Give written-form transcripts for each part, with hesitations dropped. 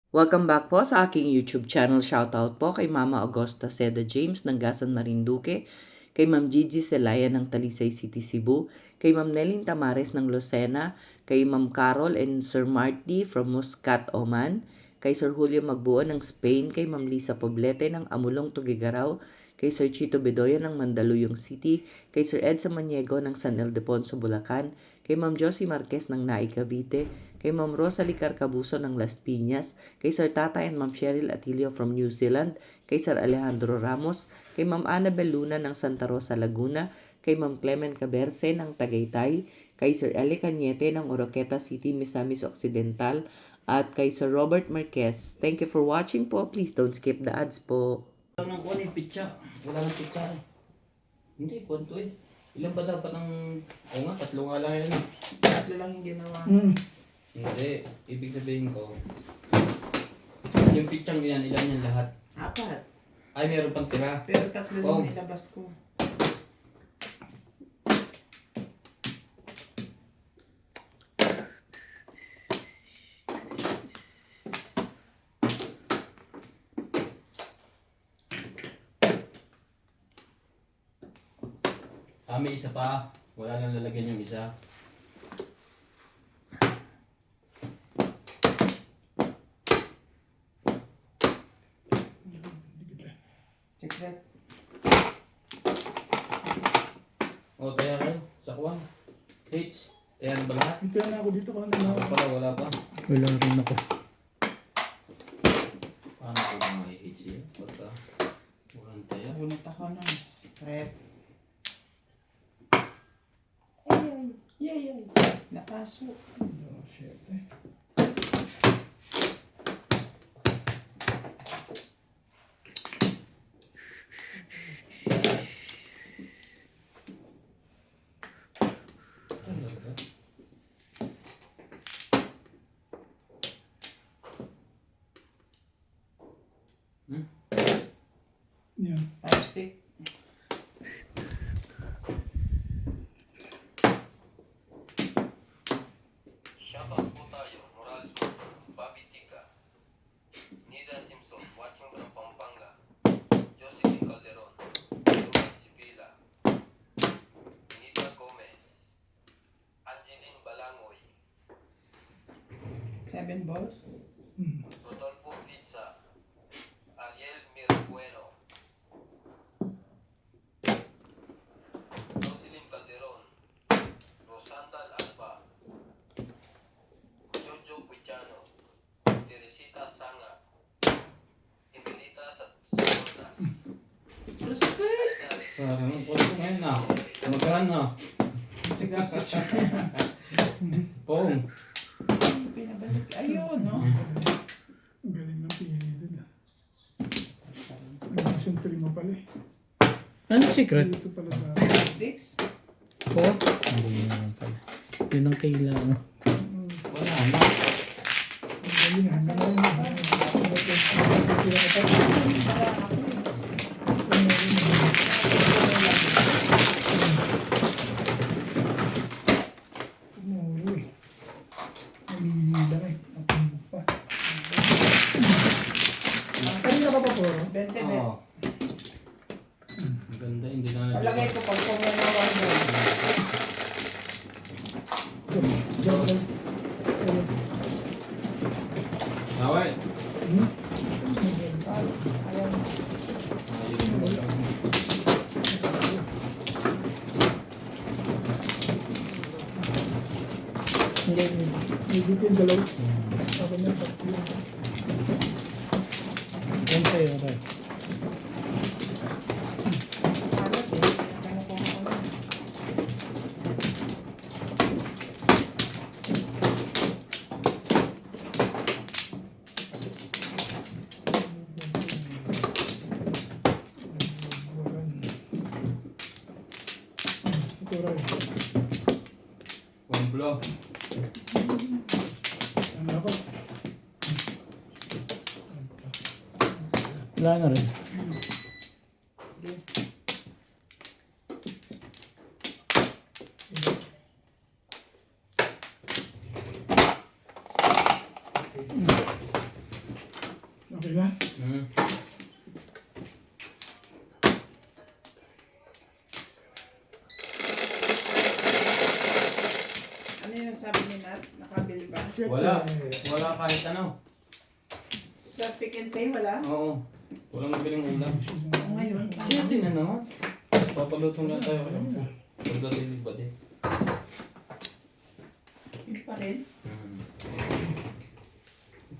Welcome back po sa aking YouTube channel. Shoutout po kay Mama Augusta Seda James ng Gasan Marinduque, kay Ma'am Gigi Celaya ng Talisay City, Cebu, kay Ma'am Nelin Tamares ng Lucena, kay Ma'am Carol and Sir Marty from Muscat, Oman, kay Sir Julio Magbuo ng Spain, kay Ma'am Lisa Poblete ng Amulong, Tugigaraw, kay Sir Chito Bedoya ng Mandaluyong City, kay Sir Ed Samaniego ng San Ildefonso, Bulacan, kay Ma'am Josie Marquez ng Naik, Cavite, kay Ma'am Rosalie Carcabuso ng Las Piñas, kay Sir Tata and Ma'am Cheryl Atilio from New Zealand, kay Sir Alejandro Ramos, kay Ma'am Annabel Luna ng Santa Rosa, Laguna, kay Ma'am Clement Caberce ng Tagaytay, kay Sir Eli Cañete ng Oroqueta City, Misamis Occidental, at kay Sir Robert Marquez. Thank you for watching po. Please don't skip the ads po. Nang kuha ni pizza. Wala nang pizza eh. Hindi, kwento eh. Ilan ba dapat ang... Oo nga, 3 nga lang yun. 3 lang yung ginawa. Hindi, ibig sabihin ko, yung pizzang yan, ilan yan lahat? 4. Ay, meron pang tira. Pero 3 Oh. lang ilabas ko. May isa pa. Wala nang lalagyan yung isa. Secret. O, kaya kayo. Sa kuwan. H. Kaya na ba lahat? Ito na ako dito kanina. Ako pala, wala pa. Wala rin ako. Paano ko ba may H yun? Pagka walang tayo. Unat ako na. Secret. Yay! Napasok. Oh, shit eh. Yan. Plastic. Shoutout po tayo, Morales Group, Bobby Tika, Nida Simpson, watching from Pampanga, Josephine Calderon, Luan Sibila, Nida Gomez, Angeline Balangoy, 7 balls. Rodolfo Pizza, Ariel Mirabueno, Jocelyn Calderon, Rosandal Alba, Jojo Puchano, Teresita Sanga, Emelita Satornas, Respect! Parang kwento ngayon na. Magkaran na. Sigasot siya. Pong. Pinabalik. Ayun, no? Ang galing ng pili din ah. Nag-action 3 mo pala eh. Ano secret? Dito pala sa... Plastics. Po? Hindi naman pala. Yun ang kailangan. Wala na. Ang galing ah. Ang galing ah. Tumuro eh. Namili lang eh. Natumbog pa. Kanina ka pa po? 20 bet. Oo. Maganda, hindi na Palagay ko pag pumanawan mo. Diyan ka. Away. Ayan. Ayun mo lang. Hindi. May dito yung dalaw. Ako na tatlo. Yan sa'yo, Ray. Alat eh. Ano ko ako. Ito rin. One blow. Ano ako? Wala na rin. Okay na? Hmm. Ano yung sabi ni Nat? Nakabili ba? Shit, Wala. eh. Wala kahit ano. Sa Pick and Pay wala? Oo. Walang mabiling ulam. O ngayon, Kaya din na naman. Papaluto nga tayo kayo. Pagdating ba din? yun pa rin. Hmm.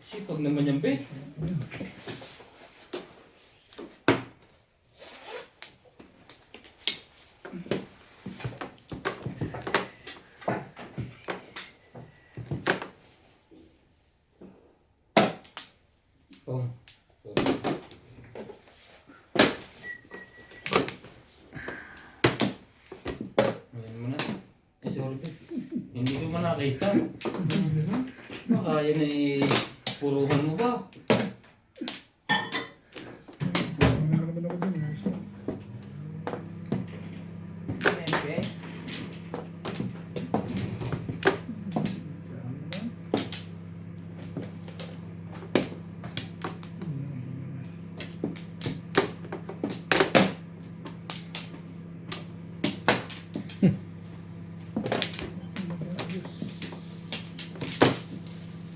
Sipag naman yan, be. Oh. Ayan mo na. Eh, sorry, be. Hindi ko pa nakita. Baka yan ay puruhan mo ba? Wala naman ako dun, eh. So, Siyempre. kaya naman.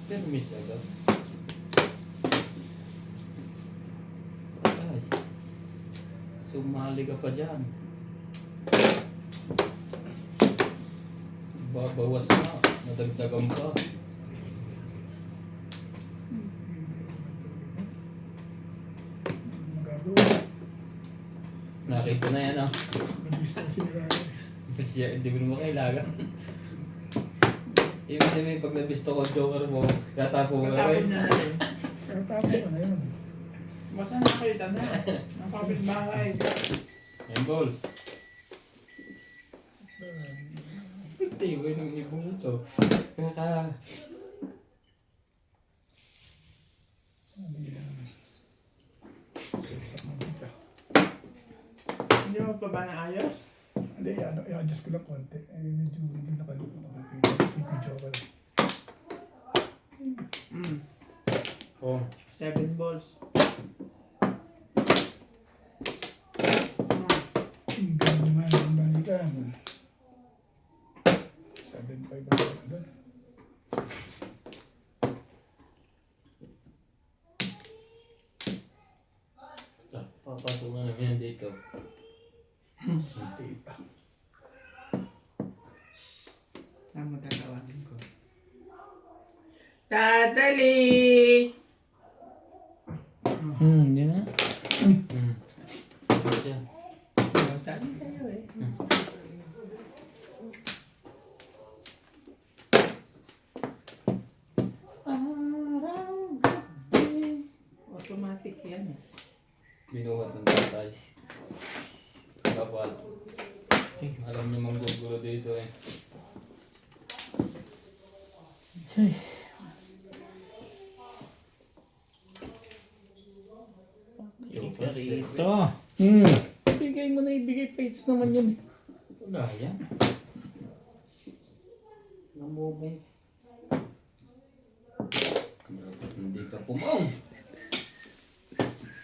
Permis agad. Ay. Sumali ka pa dyan. Babawas na. Nadagdagan pa. Magagawa. Nakita na yan ah. Nabis ko si Raya. Kasi hindi mo naman kailangan. Ibig sabihin pag nabisto ko joker mo, tatapo ka Matapon rin. na na rin. Kaya tapo ko na yun. Basta nakita na. Ang kapitbahay. Ayan balls. Hindi ko yung ibong ito. Kaya Ano yan? Hindi mo pa ba naayos? Hindi, ano, i-adjust ko lang konti. Eh, medyo hindi nakaluto. Video ko lang. oh, 7 balls. Ang ganda naman ang balikan. 7.5 ang ganda. papasok na namin yan dito. Tita. Saan mo tatawagin ko? Tadali! Yun na. Yan. Sabi sa'yo eh. Automatic yan eh. Binuhat ng tatay. Kapal. Alam niyo manggugulo dito eh. Ito. Bigay mo na ibigay plates naman yun. Wala yan. Namubong. Hindi ka pumong.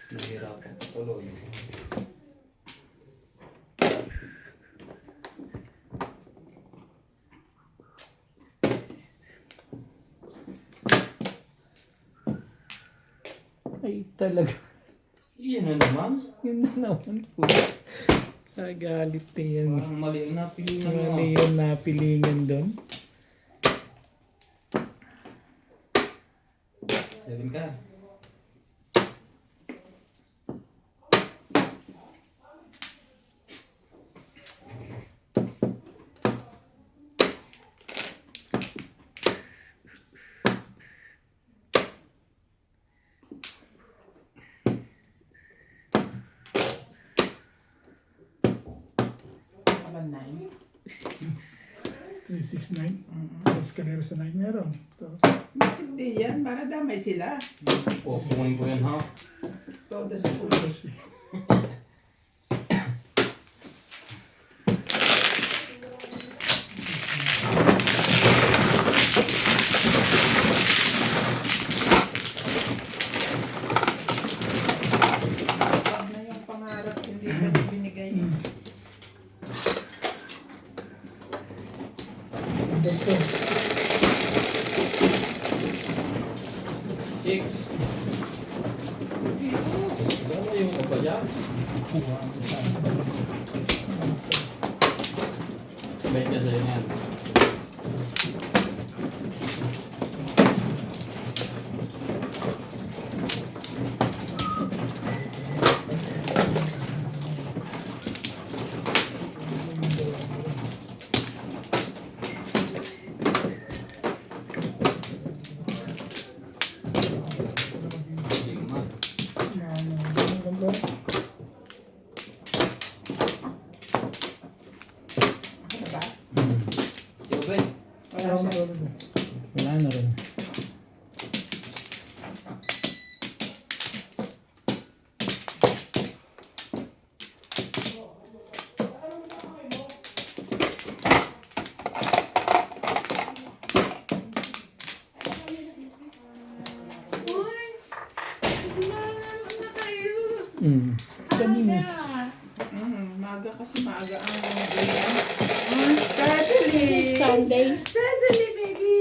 Nahirapan ka tuloy. Ay talaga. Iyan na naman. Yun na naman po. Nagalit na yan. Parang mali ang napilingan mo. Mali yung napilingan doon. 7 ka. Aba 9. 369. Tapos kanero sa 9 meron. Ito. Bakit di yan? Para damay sila. Pupunin ko yan ha. Todo sa puso. Next. Lalayo ka ba dyan? Bet ka sa'yo yan. Lima. Ano ba? Si Obed. Wala siya. Wala na rin. Hmm. Kanina. Maaga kasi maaga ang ganyan. Totally! Sunday. Totally, baby!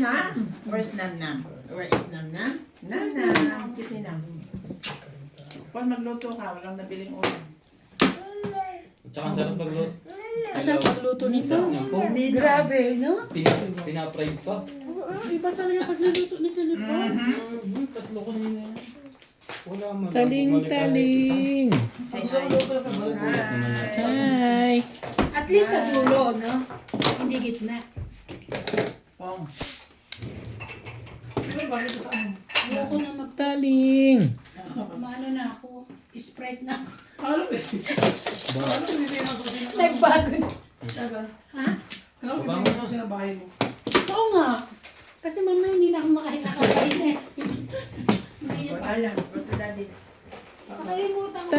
Nam! Where's Nam Nam? Where is Nam Nam? Nam Nam! Kiti Nam. Pag magluto ka, walang nabiling ulam. At saka ang sarap magluto. Asan pagluto nito? Hindi na. Grabe, no? Pinapride pa. Iba talaga pag niluto nito ni Pa. Tatlo ko nila. Wala man. Taling. Say hi. Hi. At least sa dulo, no? Hindi gitna. Pong. Ayoko na Taling. maano na ako. Sprite na ako. Ba? Nagbago na. Ha? Baba mo. Oo nga. Kasi mamaya hindi na ako makakain eh. Hindi niya pa Wala alam. lang. Go to daddy. Nakalimutan ko.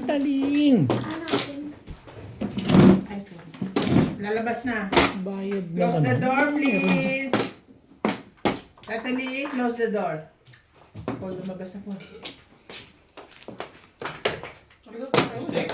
Taling. Ano natin? Ay, sorry. Lalabas na. Bayad na Close the naman. door, please. Natalie, close the door. Oh, lumabas ako. Steak.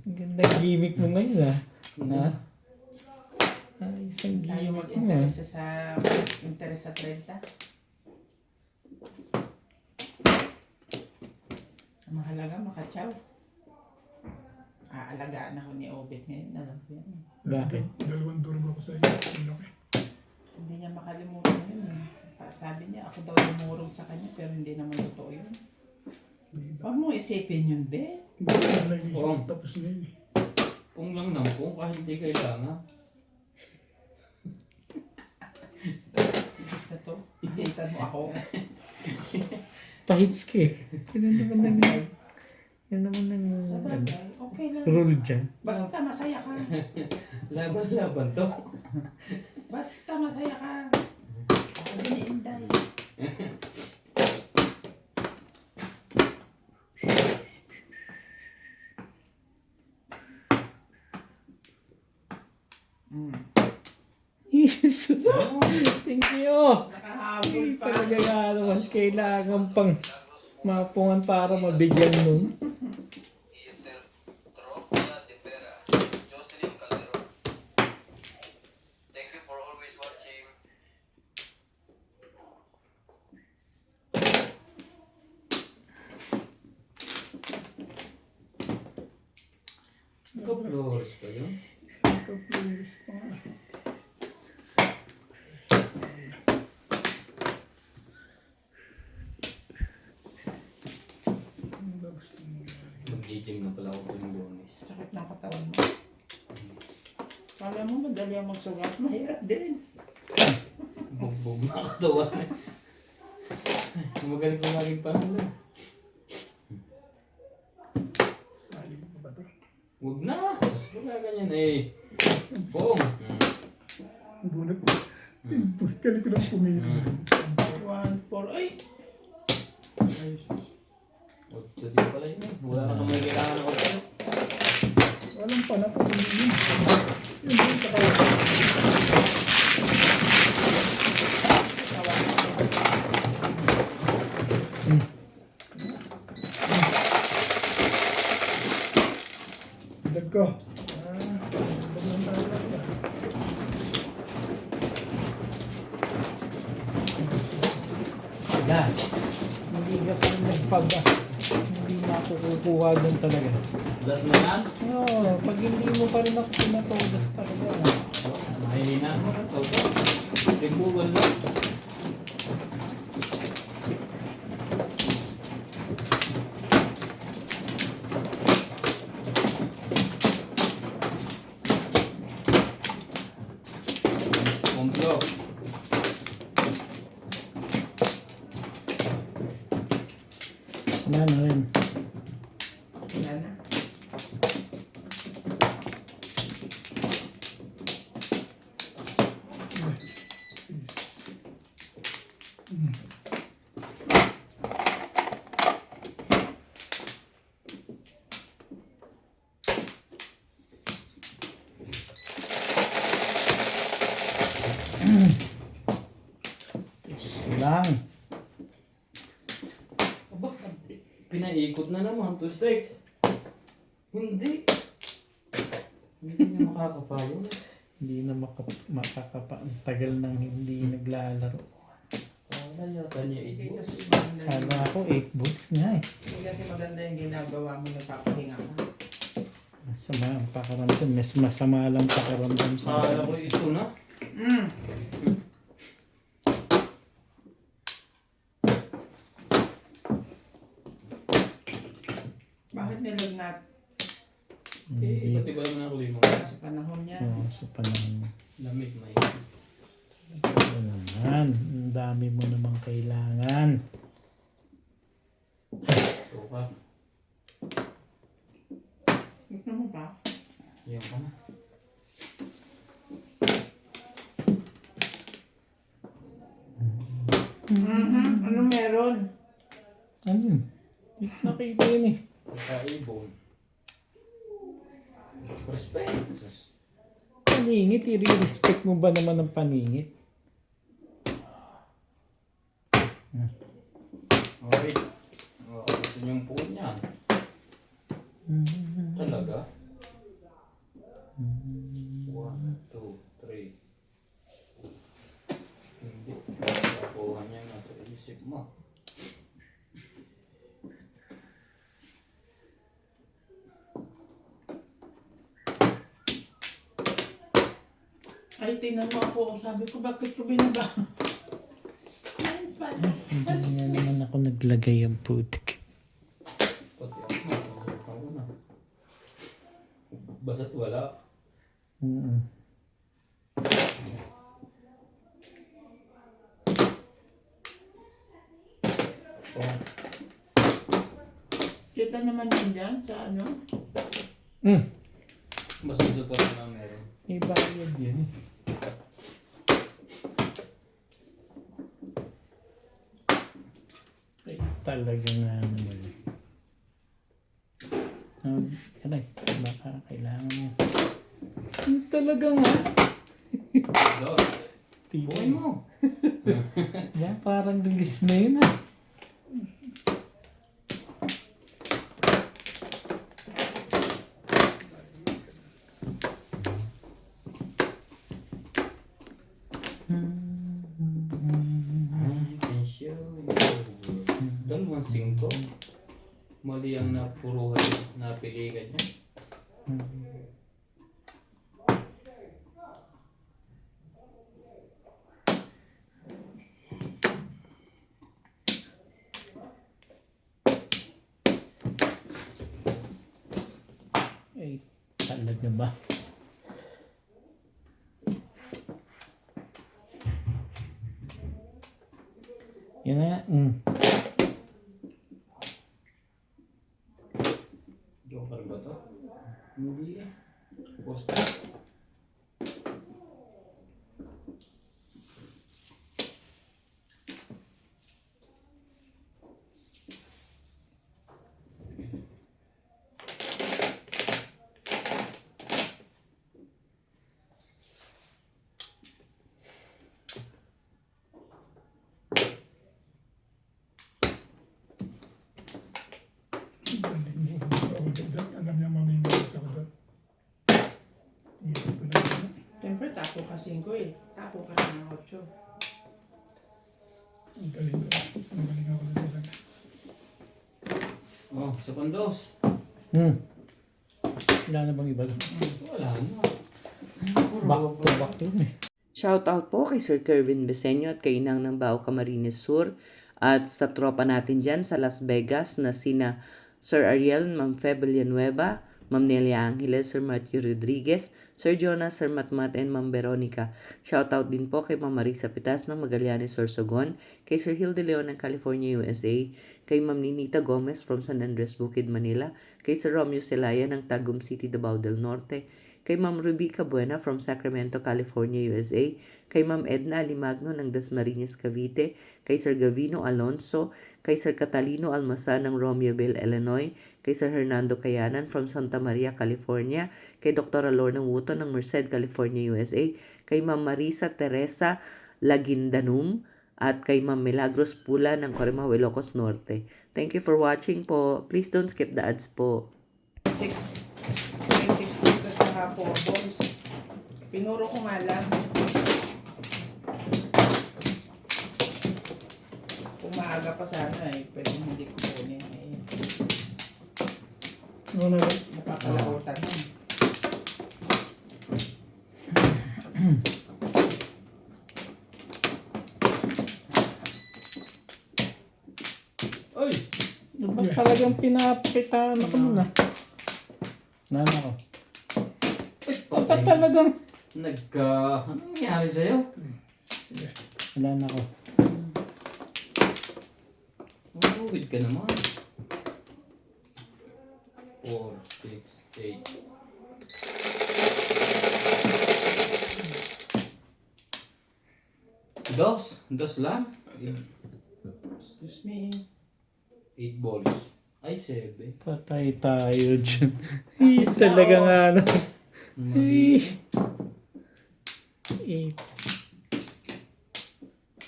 Ang ganda gimmick mo ngayon ah. Ha? Isang Tayo gimmick mo ah. mag-interest sa 30. Ang mahalaga, makatsaw. Aalagaan ako ni Obet ngayon. Alam ko yan. Bakit? Dalawang durog ako sa iyo. Ang laki. Hindi niya makalimutan yun eh. Sabi niya, ako daw lumurog sa kanya, pero hindi naman totoo yun. Huwag mo isipin yun, be. Hindi ko na inisip. Oo. Tapos na yun eh. Kung lang nang kung kahit hindi kailangan. Gusto to. Hihitan mo ako. Pahits ka eh. Yan naman ang... Yan naman ang... Sa bagay, okay lang. Rule dyan. Basta masaya ka. Laban-laban to. Basta masaya ka. Sabi ni Inday. Jesus! Thank you! Nakahabol pa. Talaga nga naman kailangan pang mapungan para mabigyan nun. Tropia de Pera, Jocelyn Calderon. Thank you for always watching. Ika-flores pa yun. Kapag pa. Ano ba gusto mo? Mag-gym na pala ako tuwing Lunes. Sakit ng katawan mo. Kala mo madali ang magsugat. Mahirap din. Bugbog na katawan. Magaling pa laging pangalan. Sali mo ba ito? Huwag na! Sus, wala ganyan eh. Boom! Ang bunot ko. Kali ko lang pumili. 1, 4, ay! Otso din pala yun eh. Wala na kami kailangan ng otso. Walang pala pa. Yun, yun, Last. Hindi ka pa rin nagpaga. Hindi na ako kukuha doon talaga. Last na yan. Oo, pag hindi mo pa rin ako pinatodas talaga. Mahina mo na to. Tigbugan lang. Kumplo. Wala na rin. Wala na. Lang. Aba, pinaikot na naman to steak. Hindi. Hindi na makakapayo. Hindi na makakapa. Ang tagal nang hindi naglalaro. Wala yata niya Hindi ito. kasi maganda Kala ko 8 boots nga eh. hindi kasi maganda yung ginagawa mo, nagpapahinga ka. Masama ang pakiramdam. Mas masama lang pakiramdam sa Akala ko ito na. Mm. Bakit nilagnat Eh, Hindi. pati ba naman ako limang? sa panahon niya? Oo, sa panahon. Lamig, may. Ito naman. Ang dami mo namang kailangan. Ito ka. Gusto mo pa? Yan ka na. Ano meron? Ano yun? Hindi ko nakita yun eh. Pagkaibon. Respect. Paningit, i-respect mo ba naman ang paningit? Okay. Gusto niyong puon yan. Talaga? 1, 2, 3. Hindi. Nakuha niya nga sa isip mo. Ay, tingnan mo ako. Sabi ko, bakit ko binaba? Ayun pala. Hindi nga naman ako naglagay ang putik. Pati ako nakakalimutan ko na. Basta't wala. Mm. Oh, Kita naman yun dyan sa ano? basta sa pa na meron. May bayad yan eh. Ay, talaga nga naman. Aray, baka kailangan mo. Talaga nga. Go. Tibay Buhay mo. Yan, parang lugis na yun ah. I can show you the world. Dalawang singko. Mali ang napuruhan, napiligan niya. Ay, talaga ba? Yan na. Joker ba to? Hindi eh. Post. Alam niya mamimilis ako doon. Isip ko na yun. Siyempre, tapo ka 5 eh. Tapo ka na ng 8. Ang galing doon. Oh, secondos. Wala na bang iba doon? Wala na. Back to back yun eh. Shoutout po kay Sir Kervin Beseño at kay Inang ng Bao Camarines Sur at sa tropa natin dyan sa Las Vegas na sina Sir Ariel, Ma'am Feb Villanueva, Ma'am Nelia Angeles, Sir Matthew Rodriguez, Sir Jonas, Sir Matmat, and Ma'am Veronica. Shoutout din po kay Ma'am Marisa Pitas ng Magallanes, Sorsogon, kay Sir Hilde Leon ng California, USA, kay Ma'am Ninita Gomez from San Andres Bukid, Manila, kay Sir Romeo Celaya ng Tagum City, Davao del Norte, kay Ma'am Rubica Buena from Sacramento, California, USA, kay Ma'am Edna Alimagno ng Dasmariñas, Cavite, kay Sir Gavino Alonso, kay Sir Catalino Almasan ng Romeoville, Illinois, kay Sir Hernando Cayanan from Santa Maria, California, kay Dr. Lorna Wuto ng Merced, California, USA, kay Ma'am Marisa Teresa Lagindanum, at kay Ma'am Milagros Pula ng Corimao, Ilocos Norte. Thank you for watching po. Please don't skip the ads po. 6 balls at saka 4 balls. Pinuro ko nga lang. Kung maaga pa sana eh, pwede hindi ko kunin eh. Ano na rin? Napakalautan yun. Ay! Dapat talagang pinapitaan ako muna. Nana ko. Ay, Dapat patay. talagang. Ano nangyari sa'yo? Wala na ako. Maluwid ka naman. 4, 6, 8. Dos lang. Excuse me. 8 balls. Ay, 7. Patay tayo dyan. Talaga nga na. Mali. 8.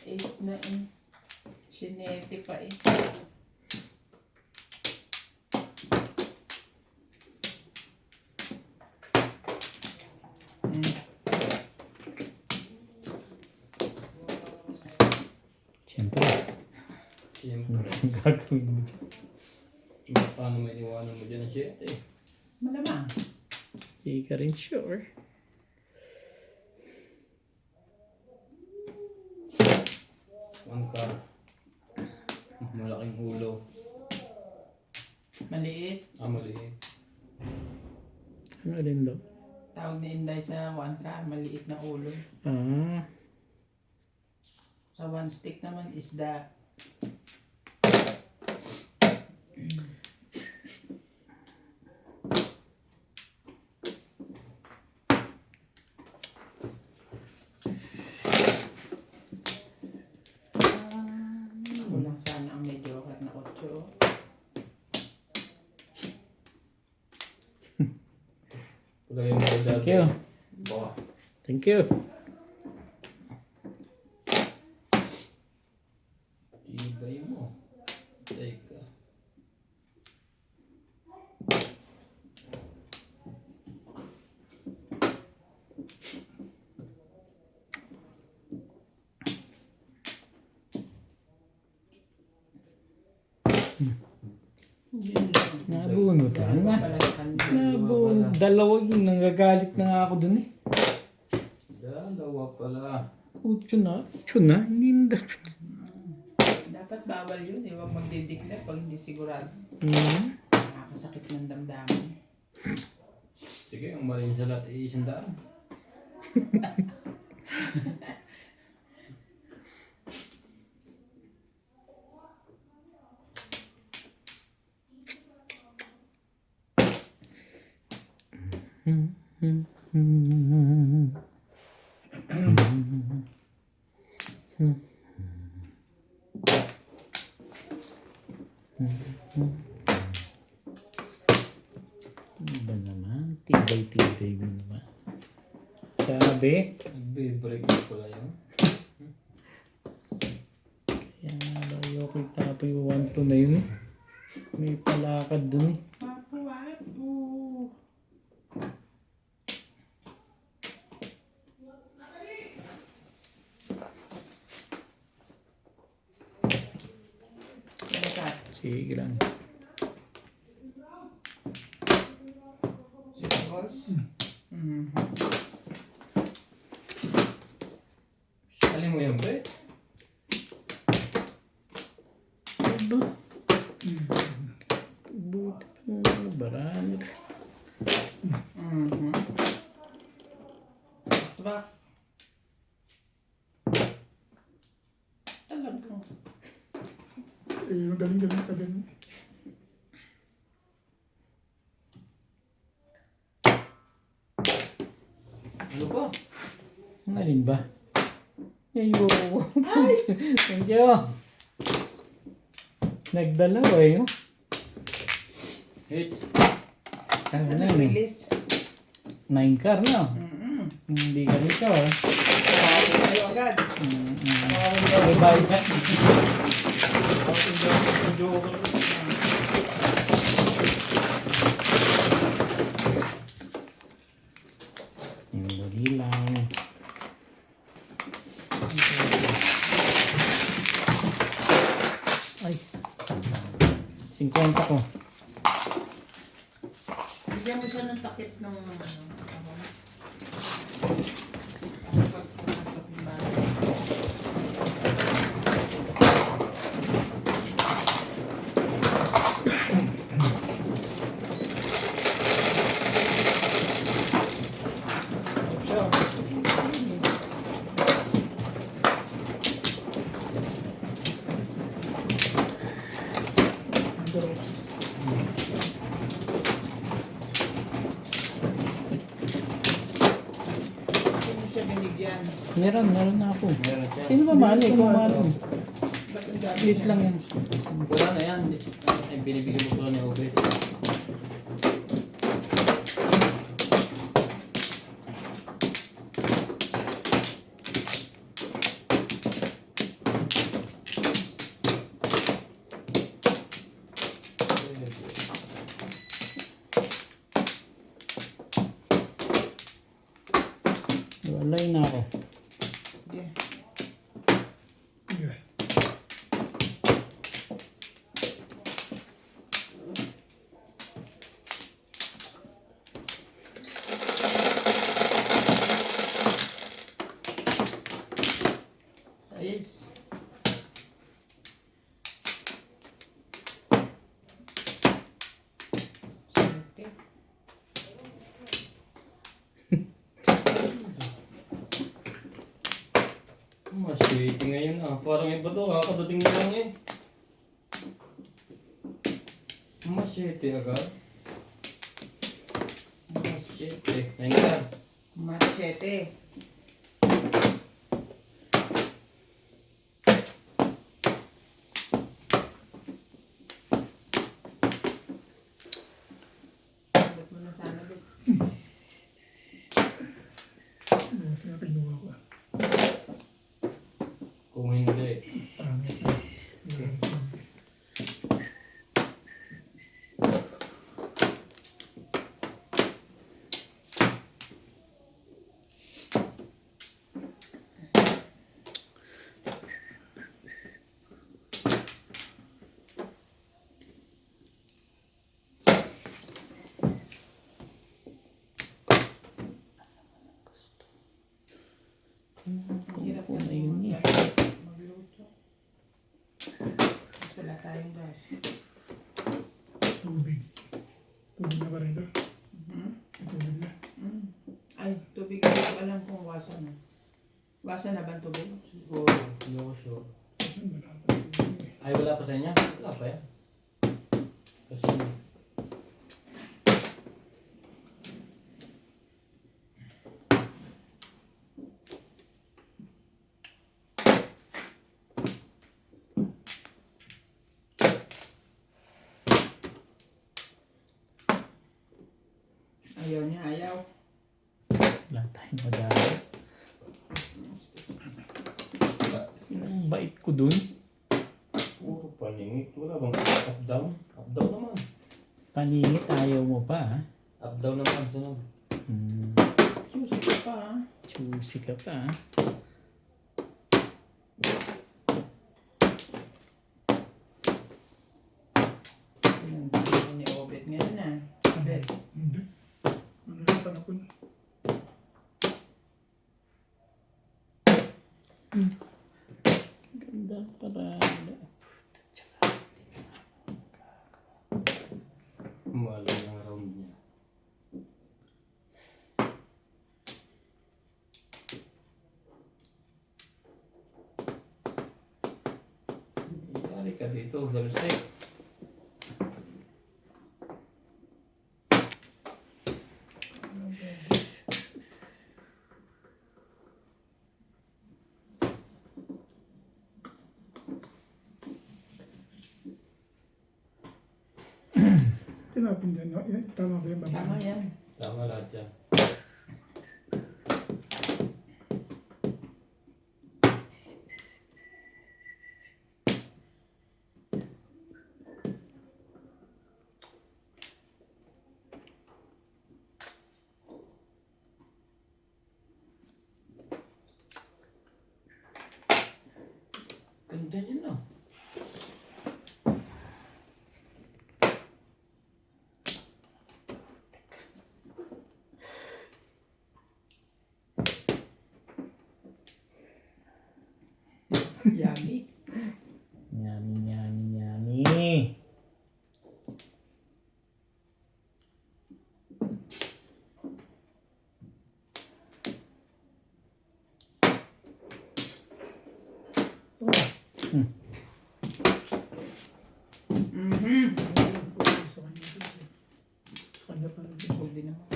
8 na eh. Sinete pa eh. Siyempre. Siyempre. Gagawin mo dyan. Paano may iwanan mo dyan ang 7 eh? Malamang. Hindi ka rin sure. One card. Malaking ulo. Maliit. Maliit. Ano rin daw? Tawag ni Inday sa 1 car, maliit na ulo. Ah. Sa 1 stick naman isda. Kulang sana ang medyo kat na 8. Kulagay mo ko dati. Thank you. Baka. Thank you. Tibay mo. Teka. Yun lang. Nabunod lang na. Pala sa kanila. Nabunod. Dalawa yun. Nanggagalit na nga ako dun eh. Dalawa pala. Utso na. Utso na. Hindi na dapat. Dapat bawal yun eh. Huwag magdideclare pag hindi sigurado. Hmm. Nakakasakit ng damdamin. Sige, ang maling salat ay 100. Iba naman. Tibay-tibay mo naman. Sabi. Nagbe-break pala yun. Yan nga daw yung kita pa yung 1-2 na yun eh. May palakad dun eh. Wapu-wapu. Ano ka? Sige lang. Balls? Alin mo yan, pre? Aba. Buti pa. Barami. Diba? Talagang. Magaling-galing ka ganun. Ano ba? Ang alin ba? Ayo. Thank you. Nagdalaw eh. Oh. Hits. Ano na yun? Nag-release. 9 car na. Hindi ganito ah. Tayo agad. May bayad. Dali lang. Ay. 50 ko. Bigyan mo siya ng takip ng ano. Pagpapasok ng bahay. Ocho. Sino siya binigyan? Meron na ako. Meron siya. Sino ba mali? Kung mali. Ba't ang dami Split niya? lang yan. Wala na yan. Ay, binibigyan mo pala ni Obet. Walay na ako. Yeah. Yeah. Ayos. Sante. Mas sweet ngayon ah. Parang iba to, kakadating na lang eh. Mas sweet agad. Mas sweet eh. Ayun ka. Machete. Ba't mo na sana ba? Kaya kinuha ko. Kung hindi. Pangit na. Ang hirap Kung kasi ayun eh. magluto. Mas wala tayong gas. Tubig. Tubig na ba rin ito? Mhm. May tubig na. Ay, tubig ko alam kung wasa na. Wasa na ba ang tubig? Siguro. Hindi ako sure. Wala pa rin tubig eh. Ay, wala pa sa inyo? Wala pa yan. Kasi, Ayaw niya, ayaw. Wala tayong mag-aaral. Ang bait ko dun. puro paningit. Wala bang up down? Up down naman. Paningit ayaw mo pa ha. Up down naman. Sunod. Choose ka pa, ha? Choosy ka pa ha. Pinagdito ni Obet ngayon, ha? Obet. Hindi. Ano na? Parada. Umalo ng round niya. Yari ka dito, Dalsek. Tinapin dyan, no? Tama ba yung baba? Tama yan. Tama lahat yan. Ganda niya na. Yummy. Yummy, yummy, yummy. Sa kanya ito. Sa kanya pa rin. Pwede naman.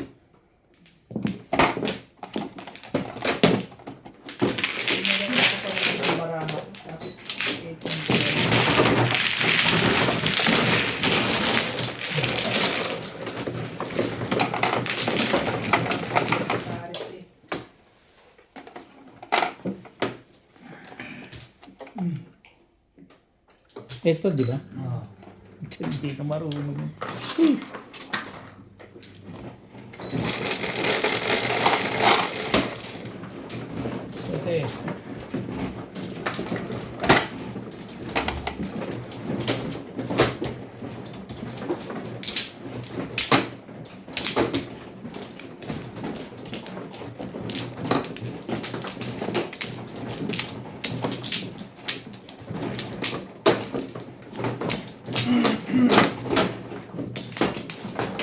Pinaganda ko pa rin yung baraha. Tapos, itong Paris eh. Ito, di ba? Ah. Hindi ka marunong. Ito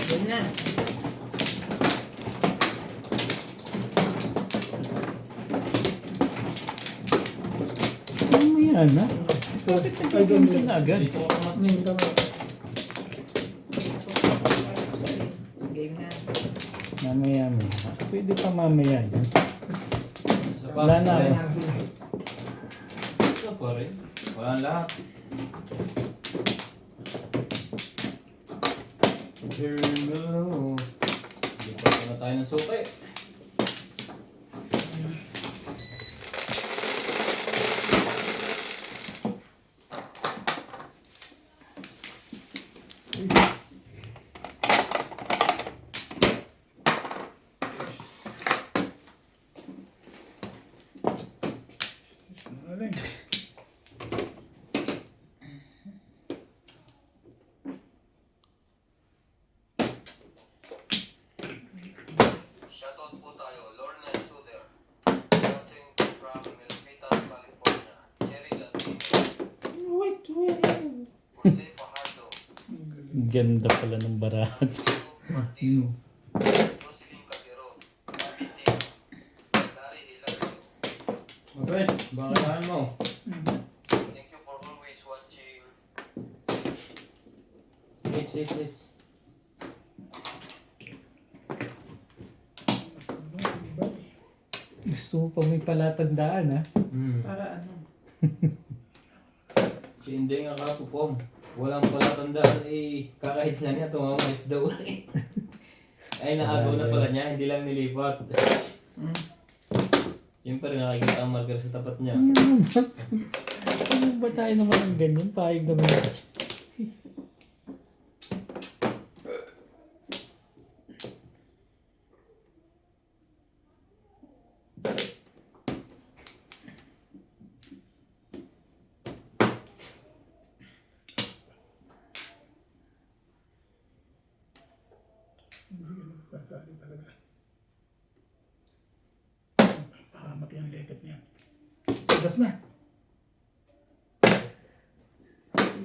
Yan na. Mamaya na. Ay, ganito na agad. Dito ako matning. Game na. Mamaya mo. Pwede pa mamaya yan. Sa Wala na. Ito pa rin. Walang lahat. Hello. Dito na tayo ng suki. Alin? Shoutout po tayo, Lorna Suder. Watching from Milpitas, California. Cherry Latino. Wait. Jose Fajardo. Ang ganda pala ng barahat. Martillo. Jocelyn Calderon. Abiti. Larry Hilario. Mabel, baka mo. Thank you for always watching. It's. Gusto mo pa may palatandaan, ha? Para ano? Si hindi nga kapupom. Walang palatandaan eh. Kakahits na niya, tumamahits daw ulit. Ay, naagaw na pala niya, hindi lang nilipat. Siyempre, nakikita ang marker sa tapat niya. Ano ba tayo naman ng ganyan? Pahig naman. Hindi ka nagsasali talaga. Pahamak yung legat niya. Labas na.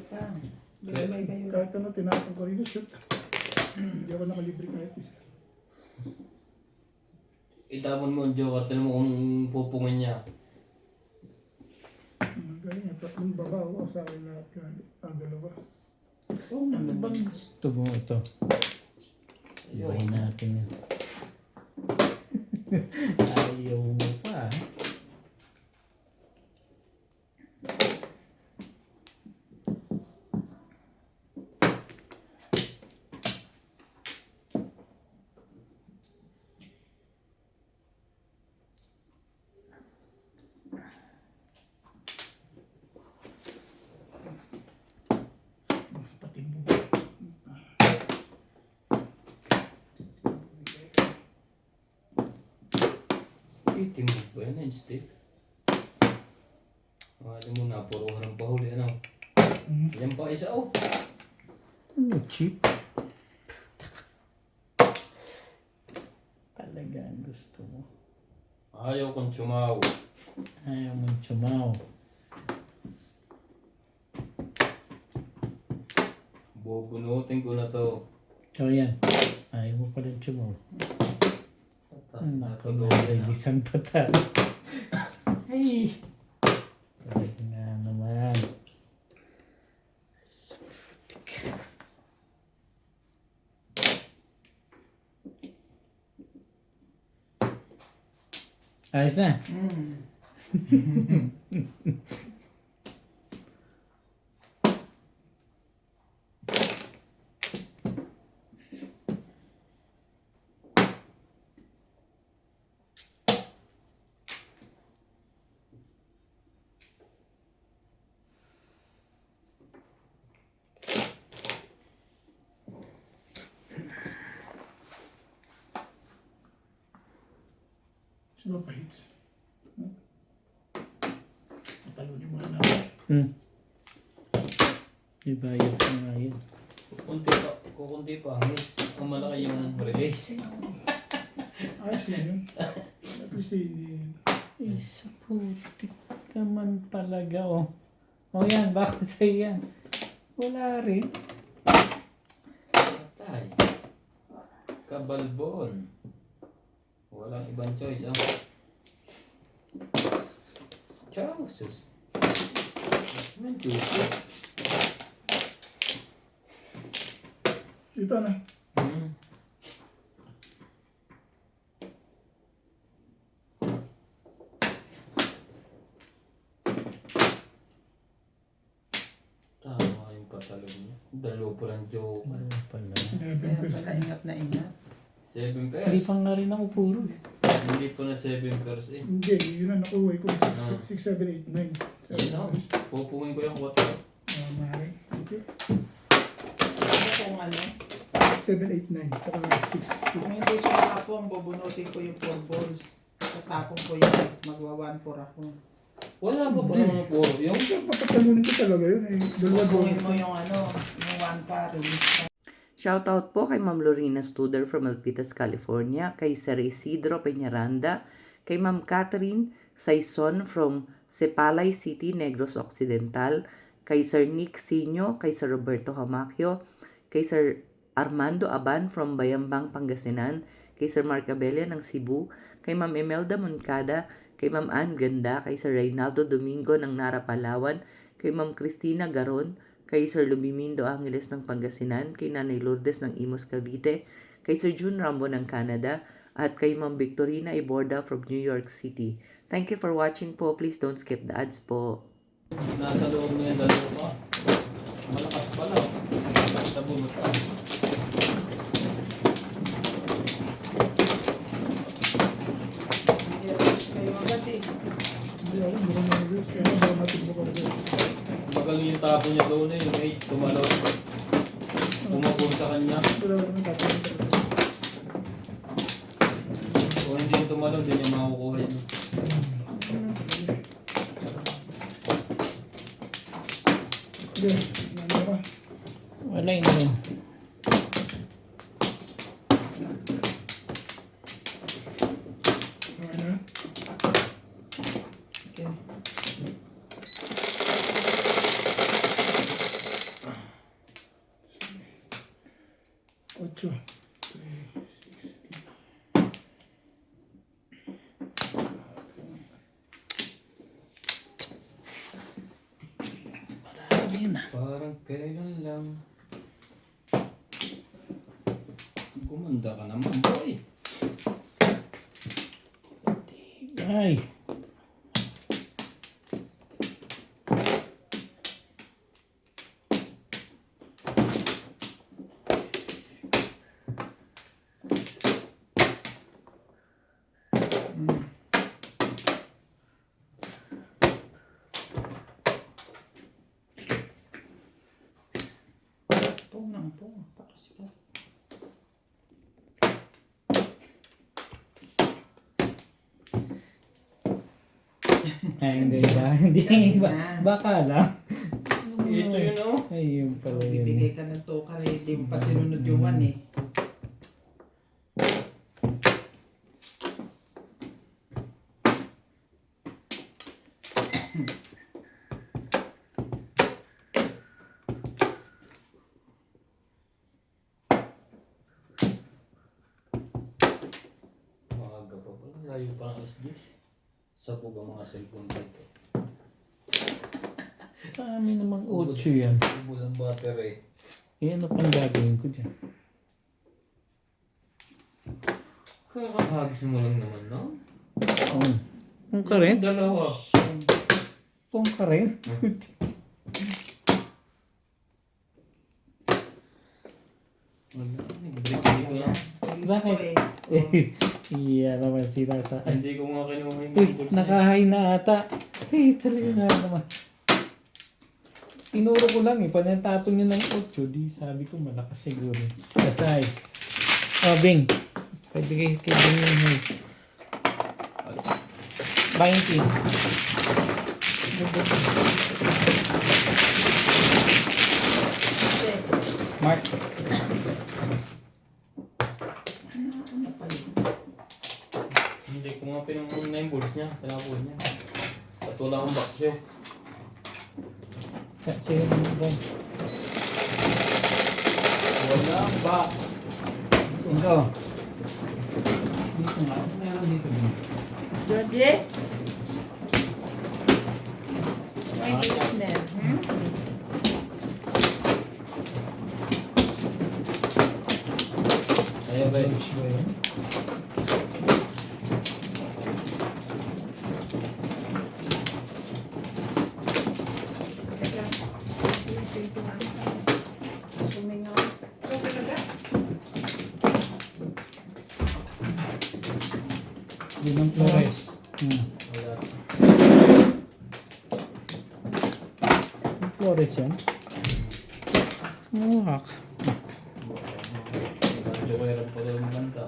shoot ka. Bigay kayo. Kahit ano, tinapon ko rin yung shoot. Hindi ako nakalibre kahit isa. Itapon mo ang joker, tinan mo kung pupungin niya. Ang galing nga, tatlong babaw o sa akin lahat galing. Ang dalawa. Oo Ano naman. bang gusto mo ito? Ibahin natin yun. Ayaw mo pa. Patimbog. Timbog ba yan? Stick? Alam mo na, puro ng pahuli. Ano? Yan pa isa. Oh! Ano, cheap? Talaga ang gusto mo. Ayaw kong tsumaw. Ayaw mong tsumaw. Bubunutin ko na to. So yan. Ayaw mo pa rin tsumaw. Naku, Natagawa na. nalilisan pa tayo. Ay! Talaga nga naman. Ayos na. Sino pa hits? Talunin mo na natin. Ibayad ko nga yun. Kukunti pa. Ang malaki yung release. Ayos na yun. At least hindi. Isa putik naman talaga, oh. O yan, bakit sa'yo yan? Wala rin. Patay. Kabalbon. Walang ibang choice, ah. Ciao, sus. May juice. Dito na. Tama yung patalon niya. Dalawa pa lang joke. Wala pala. Sinabi Kaya ko pala ingat na ingat. 7 Hindi pairs. pa nga rin ako puro. Hindi pa na 7 pairs eh. Hindi, yun na nakuha ko. 6, 7, 8, 9. Ayun ako. Pupungin ko yung 4. Mahari. Okay. Ano kung ano? 7, 8, 9. Saka 6. Kung hindi siya tapong, bubunutin ko yung 4 balls. Tatapong ko yung magwa 1-4 ako. Wala pa pa naman puro. Yung Pagkatalunin ko talaga yun. Dalawa Bubungin doon. mo yung ano, yung 1 carry. Shoutout po kay Ma'am Lorena Studer from Milpitas, California, kay Sir Isidro Peñaranda, kay Ma'am Catherine Saison from Sepalay City, Negros Occidental, kay Sir Nick Sinyo, kay Sir Roberto Hamacchio, kay Sir Armando Aban from Bayambang, Pangasinan, kay Sir Mark Abella ng Cebu, kay Ma'am Imelda Moncada, kay Ma'am Ann Ganda, kay Sir Reynaldo Domingo ng Nara, Palawan, kay Ma'am Cristina Garon, kay Sir Lumimindo Angeles ng Pangasinan, kay Nanay Lourdes ng Imus, Cavite, kay Sir June Rambo ng Canada, at kay Ma'am Victorina Iborda from New York City. Thank you for watching po. Please don't skip the ads po. nasa loob na yung dalawa pa. Malakas pala. Sa bunot pa. Kayo agad eh. Hindi ako, hindi ko na-release. Kaya hindi matibok ako. Magaling yung tapo niya doon eh. Yung 8, tumalaw. Pumapur sa kanya. Wala ko naman tatawin talaga. Kung hindi yung tumalaw, hindi niya makukuha yun. Sige, nalo ka. Wala yun. Okay na. Okay. 8. 3, 6, 8. Parang kailan lang. Gumanda ka naman, boy. Ay. Pong ng pong. Para sila. Ay, hindi ba? Hindi ba? Baka lang. Ito yun, oh. Ay, yun pala yun. Bibigay ka ng tukar eh. Di mo pa sinunod yung 1 eh. Maaga pa pala. Layo pa ng alas 10. Sabog ang mga cellphone dito. Kami namang 8 yan. Ubus ang battery. Eh, ano pang gagawin ko dyan? Kakahagis mo lang naman, no? Oh. Pong ka rin? Dalawa. Pong ka rin? Hindi ko na. Bakit? Iya naman sila sa... Hindi ko nga kinuha yung Uy, keyboard nakahay na ata. Eh, talaga nga naman. Inuro ko lang eh. Pag natapon nyo ng 8, di sabi ko malakas siguro. Kasay. Oh, Bing. Pwede kayo Bing yung hay. 20. Mark. Ano pa yun? Hindi ko nga pinangunan na yung balls niya. Tinapon niya. At wala akong baksyo. Kasi yung Bing. Wala akong back. Ito. Dito nga. Ano meron dito? Georgie? May listener. Ayaw ba yun? George ba yun? Teka. Sumingaw. Ito talaga? Yun ang Flores. Wala. Flores yan? Muhak. Medyo ko hirap pa daw maganda.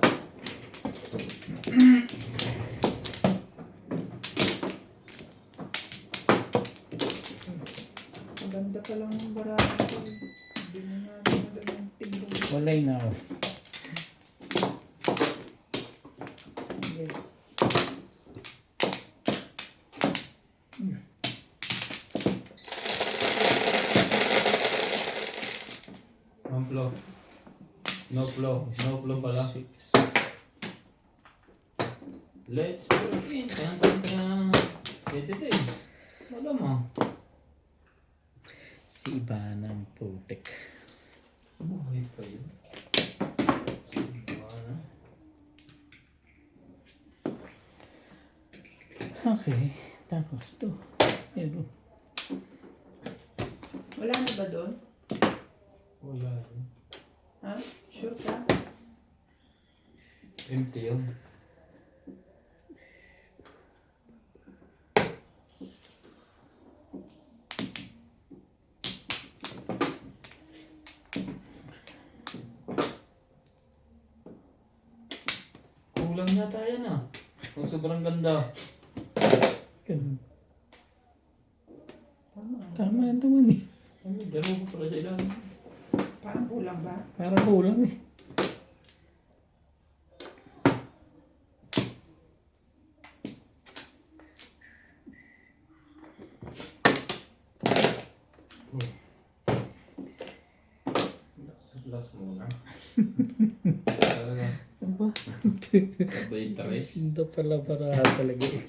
Maganda pa lang yung barata ko. Hindi na natin magandang tingin. Walay na ako. Hindi. Ang flow. No flow. No flow pala. Let's go in. Tan tan tan. Dito. Wala mo. Si Ivana ang putik. Buhay pa yun. Ano? Okay. Tapos to. Pero, Wala na ba doon? Wala yun. Ha? Sure ka? Empty yun. Kulang yata yan ah. Kung sobrang ganda. ganun. Tama. Tama naman eh. Ay, dalawa ko pala sa ilalim. Parang kulang ba? Parang kulang eh. Relax mo lang. Talaga. Aba, Sabay tres. hindi pala para talaga eh.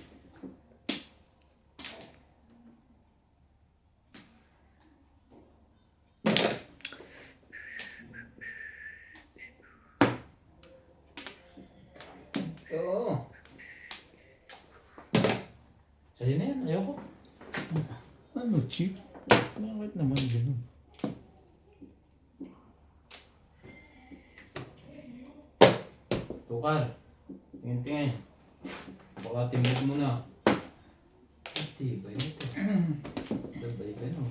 Ito. Sa'yo na yan. Ayoko. Ano, cheap? Bakit naman ganun? Tukar. Tingin-tingin. Baka timid mo na. Tibay nito. Sabay ganun.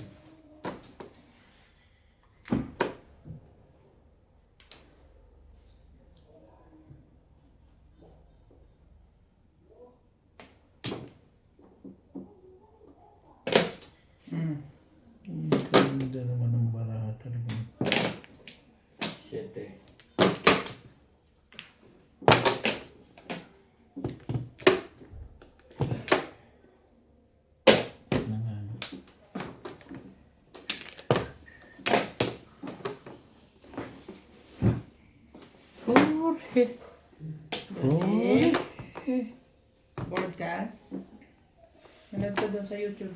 Ang ganda naman ng baraha talaga. Shit eh. Nangan. Jorge. Jorge. Bored ka? Manood ka doon sa YouTube.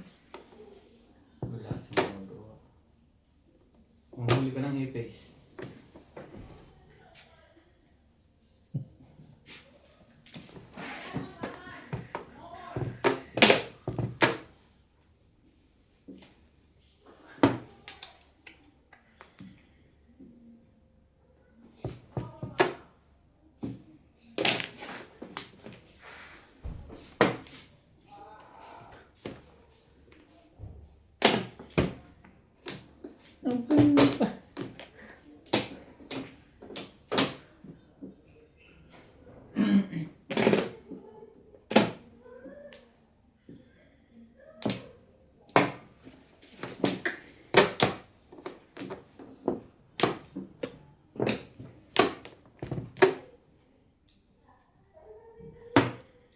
Wala siyang magawa. Kung huli ka ng e-face. Ang ganda pa.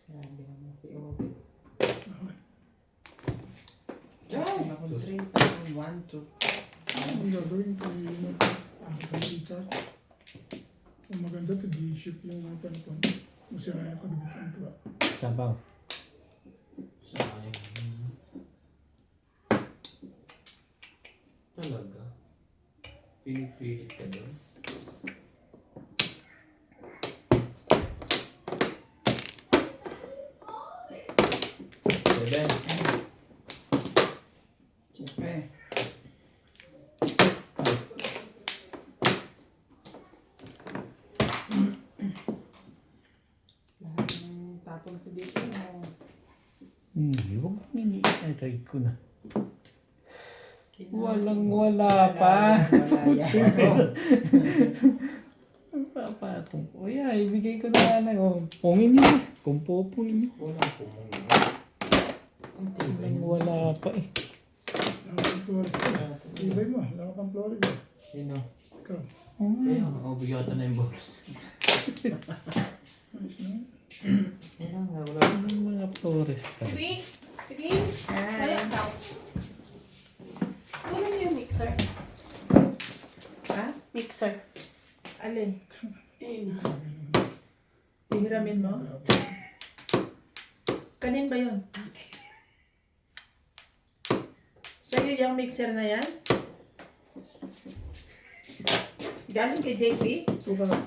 Grabe naman si Obi. Yan! Ako Sus. 3,000, 1, 2. Ang gagawin ko yung pag-iitas. Ang maganda to, di-ship yung mga panipon. Kung sira yung pag-ibitan to. Sabaw. Sayang. Talaga. Pilit-pilit ka doon. Seven. Siyempre. Lahat ng tapon ko dito. Hindi, huwag nini-aray ko na. Kinain. Walang-wala pa. Wala yan. Ang papatong ko. Yeah, ibigay ko na lang. Oh, pungin niyo. Kung pupungin niyo. Wala po mong ang tibay Walang mo. wala pa eh. Lang ang Flores ko. Ibay mo, lang ang Flores. Sino? Ikaw. Kaya nga, bigyan na yung bolos. Ayos na. Kaya nga, wala. Ang mga Flores pa. Three. Wala daw. Kunin niyo yung mixer. Ha? Mixer. Alin? Ayun. Hihiramin mo? Kanin ba yun? Sa'yo yung mixer na yan? Galing kay JP? Suka lang.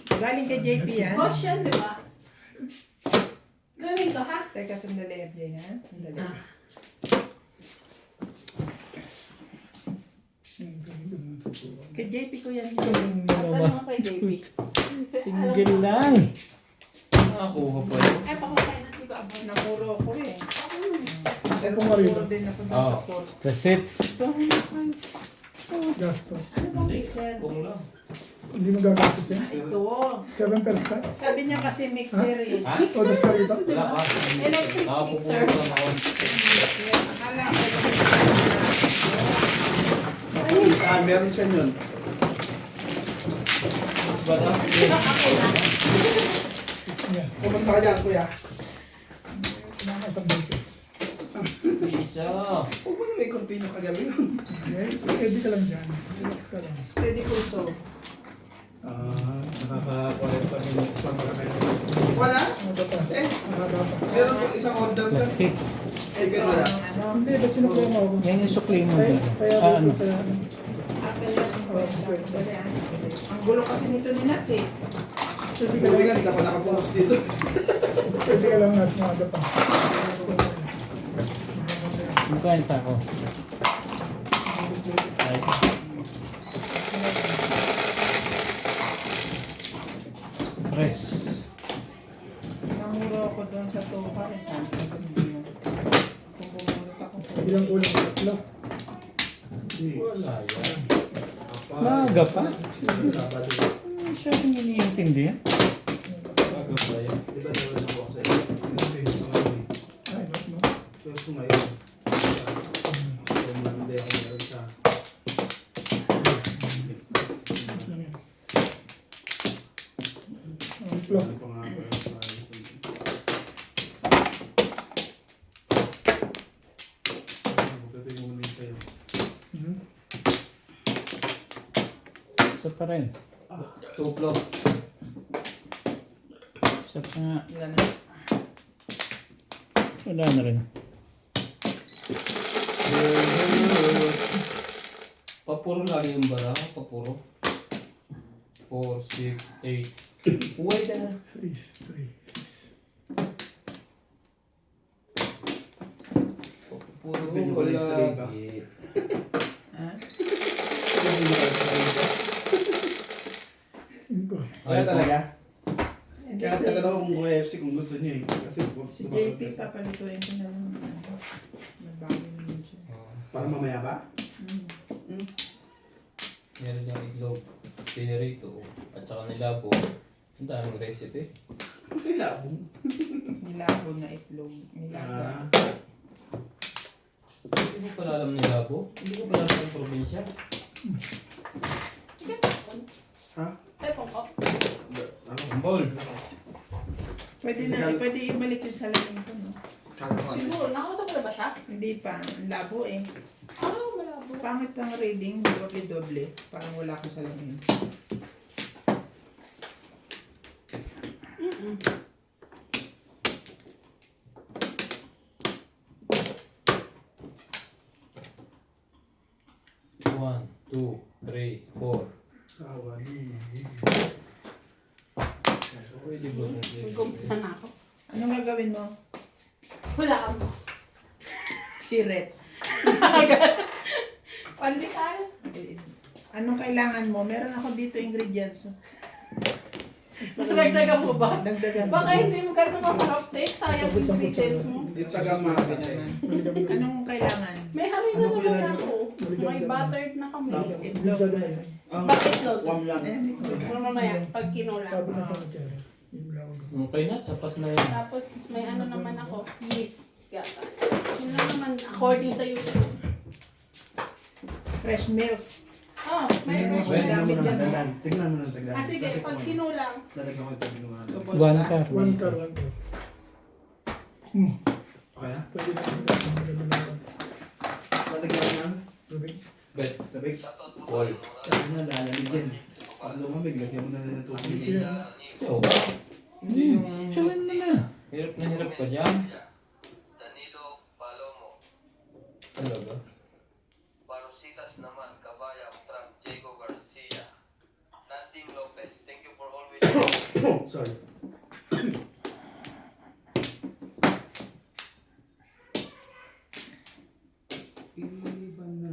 Galing kay JP yan? Boss yan, di ba? Galing ka, ha? Teka, sandali, FJ, ha? Sandali. Ang ganda ng sa suka. Kay JP ko yan. Ang At naman. ano kay JP? Single lang. Nakakuha pa yun. Ay, pakukay na. Hindi ko abot. Namuro ko eh. Pero Ako nga rin. namuro din ako dun Oo. sa port. Cassettes. Gastos. Ano bang mixer? Kung lang. Hindi mo gagastos yan. Ito. 7 pesos ka? Sabi niya kasi mixer eh. Ha? O, das ka rito? Wala pa. Electric mixer. Nakapupunta na ako. Akala ko Saan meron siya yun? Mas ba daw? Yan. Kumusta ka dyan, kuya? Nakakasang beses. Isa siya. Huwag mo na may continue kagabi yun. Okay? Steady ka lang dyan. Relax ka lang. Steady pulso. Nakaka-quiet pa yung next one. Wala? Ano pa? Eh, Mahaba pa. meron po isang order ka. Plus 6. Chicken wala. Ano? Hindi, ba't sinukuha mo ako? Yan yung sukli mo Kaya, dyan. kaya Ano? dito sa... Apple yan. Ang gulo kasi nito ni Nats eh. Steady ka Buti lang. nga, di ka pa nakapost dito. Steady ka lang at mahaba pa. Magkain pa ako. Ay. Press. Namuro ako doon sa tuka eh. Sabi ko kung bumulot ako. Ilang ulang tatlo. Wala yan. Maaga pa? Sabado. Ano siya yung iniintindi? Bago ba yan? Di ba naman ako sa iyo? Kasi sa ngayon. Ay, no? Tapos kumayon. So, Monday ako meron siya. Ano lang yan? Ang flow. Ano pa nga ako yung sa Ito yung muna sa'yo. Mhm. Isa pa rin. Tuplo. Isa pa nga. Ilan na? Wala na rin. Papuro lagi yung bara. Papuro. 4, 6, 8. Wait na. 3, 3, 6. Papuro Pinukulit sa liga. lagi. Ha? Cinco. Kaya talaga? Hindi, Kaya tinatanong ko kung KFC kung gusto niyo eh. Kasi Si JP papalituin ko na lang. Nagbago naman siya. para mamaya ba? Meron niyang itlog. Pinirito. At saka nilabo. Ang daming recipe. Kaya Nilabo na itlog. Nilabo. Hindi ko pala alam nilabo. Hindi ko pala alam ang probinsya. Ha? Telepon ko. Ano? Ambol. Pwede ibalik yung salamin ko, no? Siguro, nakausap ko na ba siya? Hindi pa. Ang labo eh. Ah, malabo. Pangit ang reading. Doble-doble. Parang wala ko salamin. One, two, three, four. Sawa ni. Pwede ba? Mag-umpisa na ako. Anong gagawin mo? Wala ka mo. Siret. Pandesal. Anong kailangan mo? Meron ako dito ingredients. Dagdagan mo ba? Dagdagan mo. Baka hindi mo ganito masarap take. Sayang yung ingredients mo. Yung taga-masa naman. eh. Anong kailangan? May harina Ano po naman yan? ako. May buttered na kami. Itlog. Bakit itlog? Wam lang. Ayan, itlog. Ano mamaya, pag kinula. Sabi na sa kutsara. Yung lawag. Okay na, sapat na yan. Tapos may ano naman ako, yeast. Gata. Yun lang naman, according sa YouTube. Fresh milk. Oh, may Tingnan mo, fresh tingnan milk. mo naman. Tingnan mo ng taglan. Ah, sige, pag kinulang. Lalagyan ko ito binuha. Tupos One ba? car. One car, one car. Okay na? Pwede na ang maganda na lang. Lalagyan ko na. Tubig. Bet. Tabig. Wall. Kaya na, lalamig yan. Pag lumamig, lagyan mo na ng tubig. Oo ba? Hindi yung... Chawin mo na. Hirap na hirap ka dyan. Danilo Palomo. Talaga? Barositas naman, Kabayang, Trump, Diego Garcia. Nating Lopez, thank you for always... Sorry. Iba na.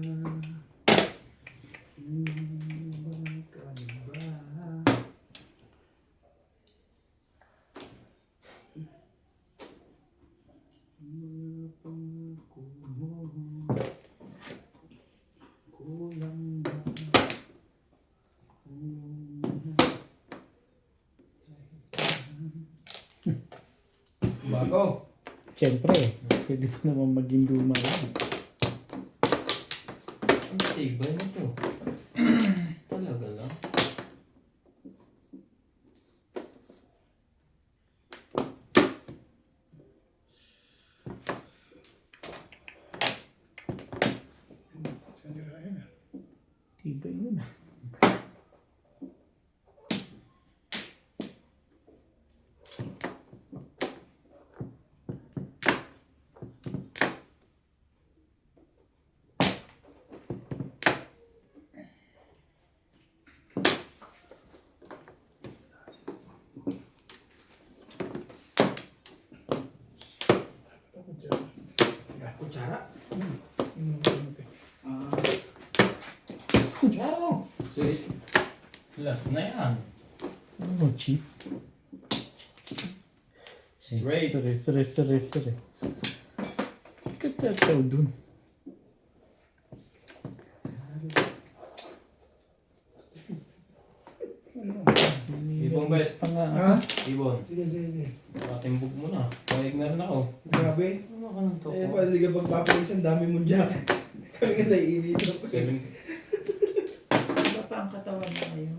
Iba ka na ba? Mga pangako mo, kulang ba? Bago. Siyempre, pwede pa naman maging luma yan. Ang tibay na to. Talaga lang. Tibay nun. Kutsara. Wow! Sis, last na yan. Ano, cheap? Straight. Sorry. Katataw dun. Ibang bet. Pa nga. Ha? Ibon, Sige. patimbog mo na. Pahig meron ako. Grabe. Ano ka ng toko? Pwede ka pagpapawisan, dami mong jacket. Kami nga naiinit. Kevin, Iba pa ang katawan mo ngayon.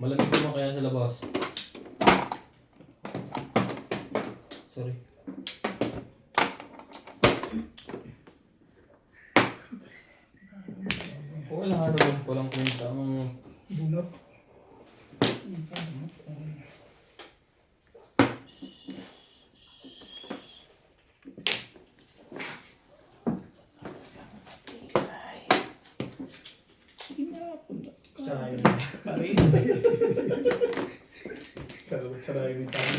malamig naman kaya sa labas. Sorry. Wala nga naman palang kwenta ang Bunot. Kutsara yun. Pari. Kutsara yun yung tama.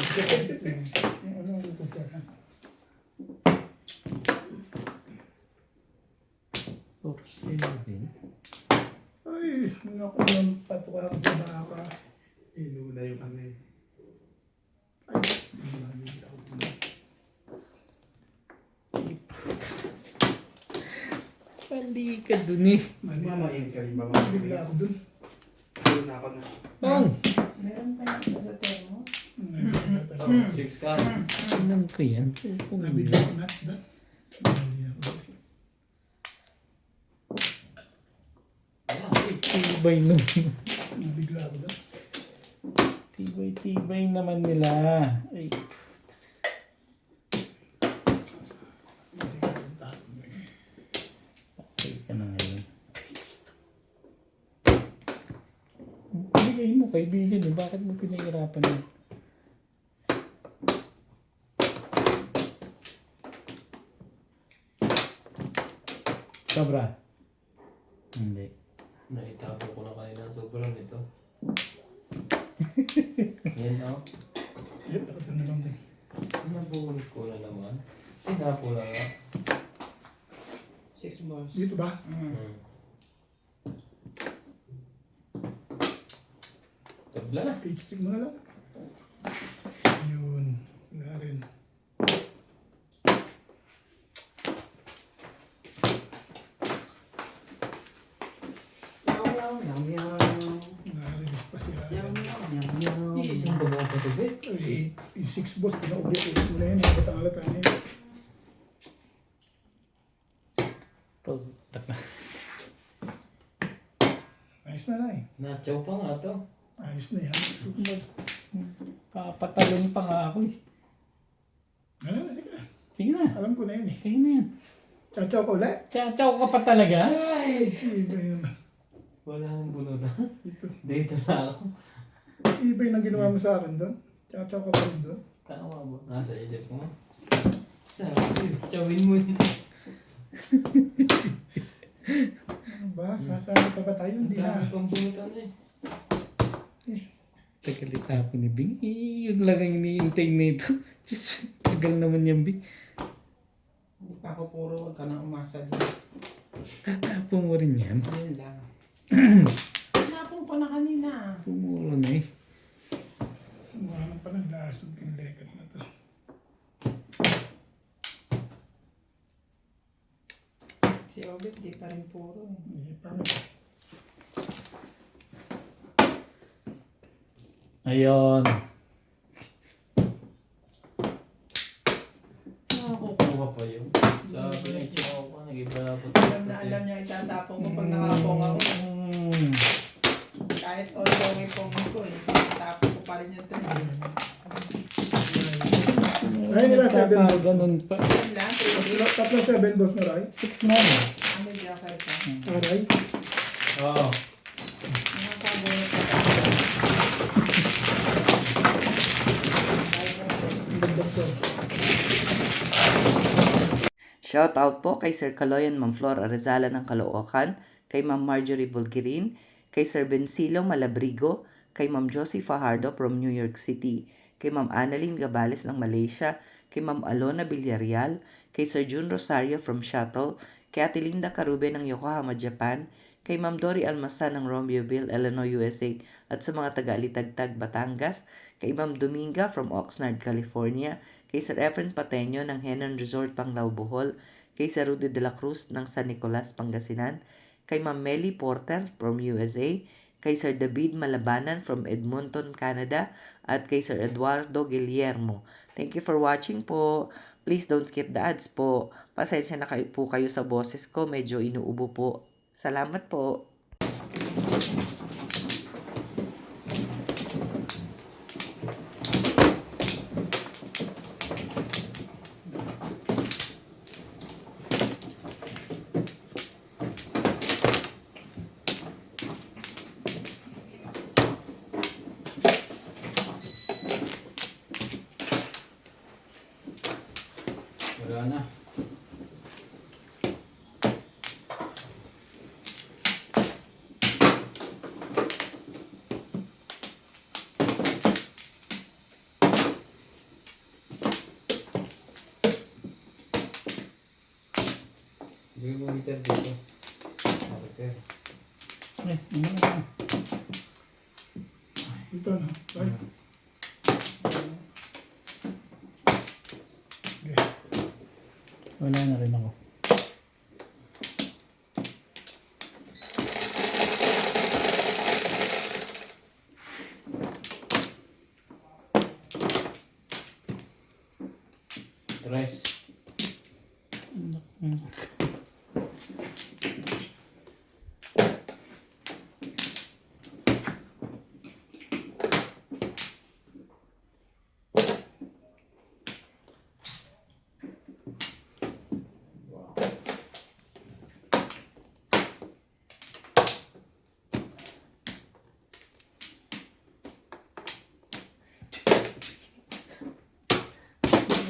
Ano ang kutsara? Ay, naku yung patuka ko sa baka. Inuna yung ano eh. Ay, hindi ako bunot. Pali ka dun eh. Mamayin ka rin ba? Bigla ako dun. Doon ako na. Bang! Meron pa yan sa termo. Nabigla talaga. 6 ka. Alam ko yan. Kung Nabigla ako na. Hindi ako. tibay nun. Nabigla ako dun. Tibay naman nila. Ay, okay ka na ngayon. Bigay mo kaibigan eh. Bakit mo pinahirapan yun? Sobra. Hindi. Naitapo ko na kanina ang sobrang nito. Yan o. Yep, ako dun na lang din. Nabunod ko na naman. Tinapo na nga. 6 balls. Dito ba? Hmm. Tabla na. Cage stick mo na lang. Yun. Wala rin. Narinis pa sila. Hindi, isang babaw pa ito, bet. Ay, yung 6 balls, pinaulit mo na yun. Ang batangalat na yun. Pagtak na. Ayos na na eh. Nachaw pa nga to. Ayos na yan. Papatalon pa nga ako eh. Ano na, sige na. Sige na. Alam ko na yun eh. Sige na yan. Chachaw ko ulit. Chachaw ka pa talaga? Iba yun. Wala nang bunod na. Ito. Dito na ako. Iba yung ginawa mo sa akin doon. Chachaw ka pa rin doon. Tama ba? Nasa isip mo. Sabi, chawin mo yun. Ano ba? Sasama pa ba tayo? Ang Hindi dami na. pang bunutan eh. Tagalita ako ni Bing. Yun lang ang iniintay na ito. Diyos, tagal naman yan, Bing. Hindi pa ako puro wag ka na umasa dito. Tatapon mo rin yan. Ayun lang. Napong ko na kanina. Pumuro na eh. Wala pa ng lasog yung lekat na to. Si Obet, di pa rin puro. Hindi pa. Ayun. Nakakukuha pa yun. Sabi na itsura ko, nag-iba na po. Alam niya itatapon ko pag nakapong ako. Mm. Kahit all-going pong ko, itatapon ko pa rin yung tres. Ay, nila 7 boss. Ganun pa. Yun lang, 3 Tatlo 7 boss na rin. 6 na. Ano di ako ito? Aray. Oo. Mga paborito ko. Dagdag ko. Shout out po kay Sir Kaloyan Ma'am Flor Arizala ng Caloocan, kay Ma'am Marjorie Bulgirin, kay Sir Bencilo Malabrigo, kay Ma'am Josie Fajardo from New York City, kay Ma'am Annalyn Gabales ng Malaysia, kay Ma'am Alona Villarreal, kay Sir June Rosario from Shuttle, kay Ate Linda Carube ng Yokohama, Japan, kay Ma'am Dory Almasa ng Romeoville, Illinois, USA, at sa mga taga-Alitagtag, Batangas, kay Ma'am Dominga from Oxnard, California, kay Sir Efren Pateño ng Henan Resort, Panglao, Bohol, kay Sir Rudy de la Cruz ng San Nicolas, Pangasinan, kay Ma'am Melly Porter from USA, kay Sir David Malabanan from Edmonton, Canada, at kay Sir Eduardo Guillermo. Thank you for watching po. Please don't skip the ads po. Pasensya na po kayo sa boses ko, medyo inuubo po. Salamat po. Wala na. Bigay mo meter dito. Okay. Ano na? Ito na. Right. Wala na rin ako. Tres.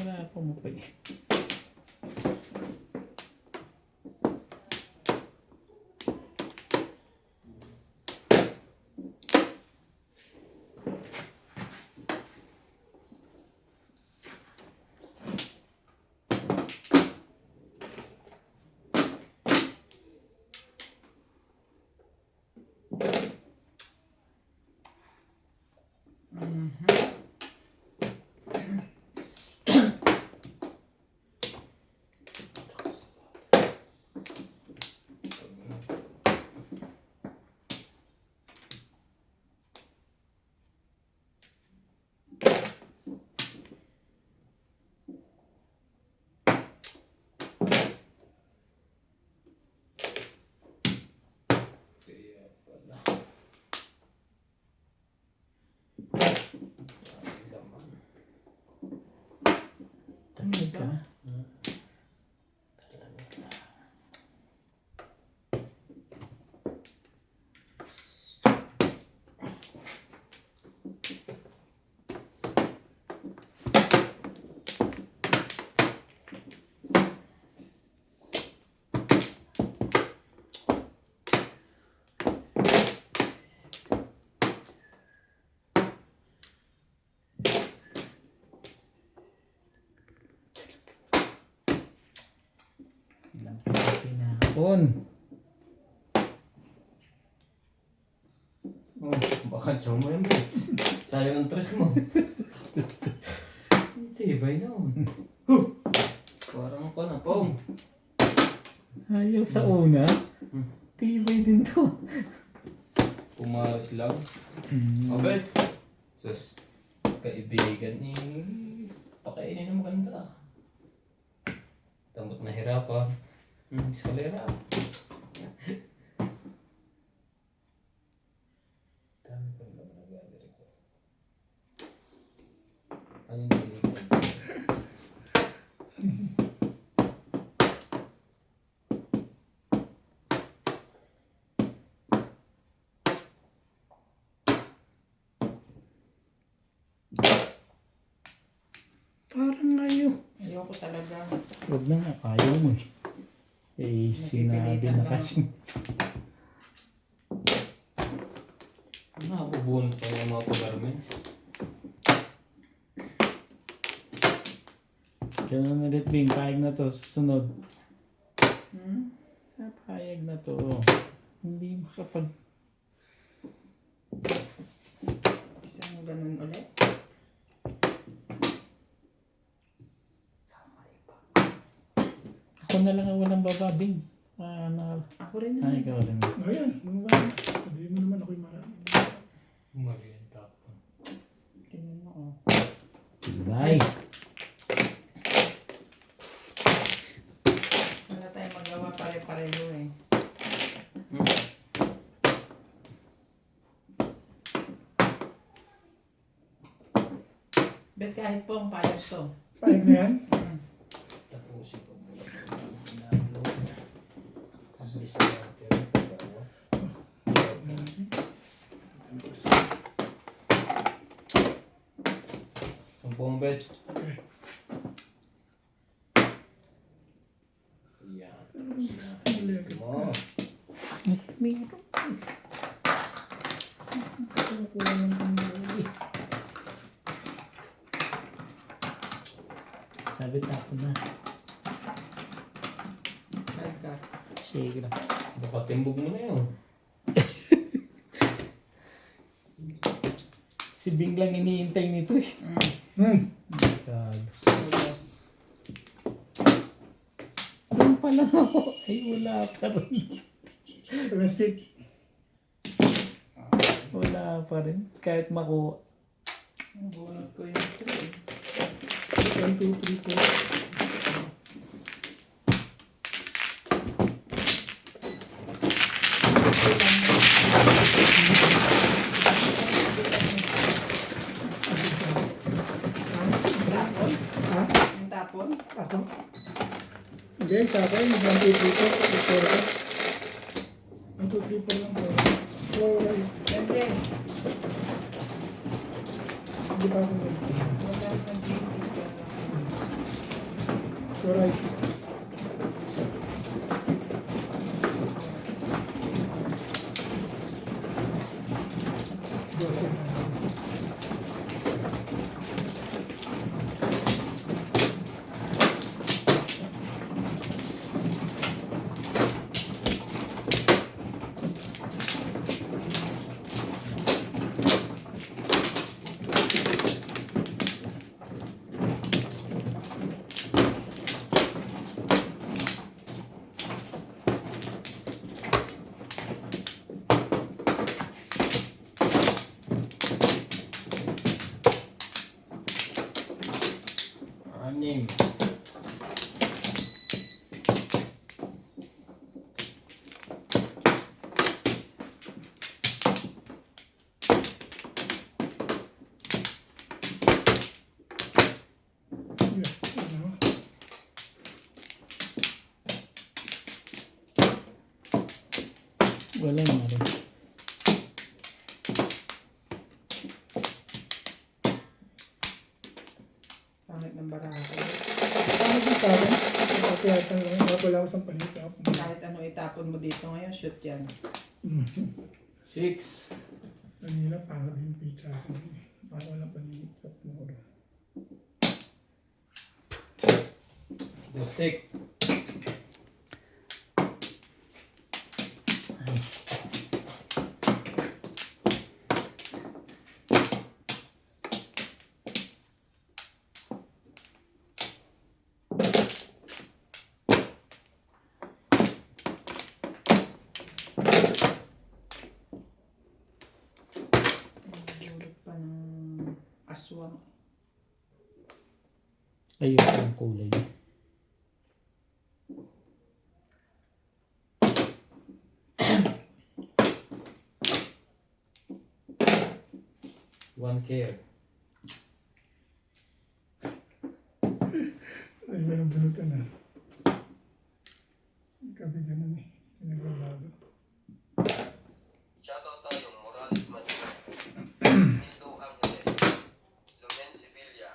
Wala ako mo pa eh. Tamig ka. Ilang pinahapon. Oh, baka tiyaw mo yung bits. Sayang ang tres mo. Tibay naman. Huh! Parang ko na, Pong. Ayaw sa una. Tibay din to. Pumaras lang. Okay. Sus, kaibigan ni pakainin ng maganda. Tamot na hirap ha. Eskalera. Dami pa rin naman nag-aadir ko. Ano yung nilikan? Parang ayaw. Ayoko talaga. Huwag na nga, ayaw mo eh. Eh, sinabi Napipilitan na lang kasi. Nakabubunot pa yung mga pagarmin. Ganun ulit, Bing. Payag na to. Susunod. Hmm? Payag na to. Hindi makapag... Isang ganun ulit. Ako na lang ang walang bababing. Ako rin Ay, naman. ikaw rin. Ayan, sabihin mo naman ako'y marami. Mali yung tapon. Tingnan mo, oh. Bye. Wala tayong magawa pare-pareho eh. Bet kahit po ang payag to. Pahig na yan? Tapusin ko muna. Download. Publish natin. Pagawa. Sampung bet. Okay. Yan. Huli agad. Mo. Meron. Saan ka kumukuha ng pambuli? Sabi tapon na. Bad ka. Sige lang. Baka timbog mo na yun. Si Bing lang iniintay nito eh. God. Serious. Doon pa lang ako. Ay, wala pa rin. Domestic. Wala pa rin. Kahit makuha. Ang bunot ko yung 3. 1, 2, 3, 4. Tapon? Ha? Yung tapon? Ako? Hindi, sa akin, 1, 2, 3, 4. 1, 2, 3, 4 lang po. Alright. Pwede. Hindi pa ako nag- Wala kang GP. Alright. Dose na. Anim. Yeah, ano? Wala na rin. Pangit ng baraha ko. Ano din sa akin? Kapiyatan lang. Wala ako sa panita. Kahit ano itapon mo dito ngayon, shoot yan. 6. Kanina, pangit yung pizza ko. Parang wala panita. Moro. Stick. Ulit pa ng aswang. Ayun ang kulay. One care. Ay, walang bunutan na. Ikabi ganun eh. Pinagbabago. Shoutout tayo, Morales Manila, Nito Angeles, Lumen Sevilla,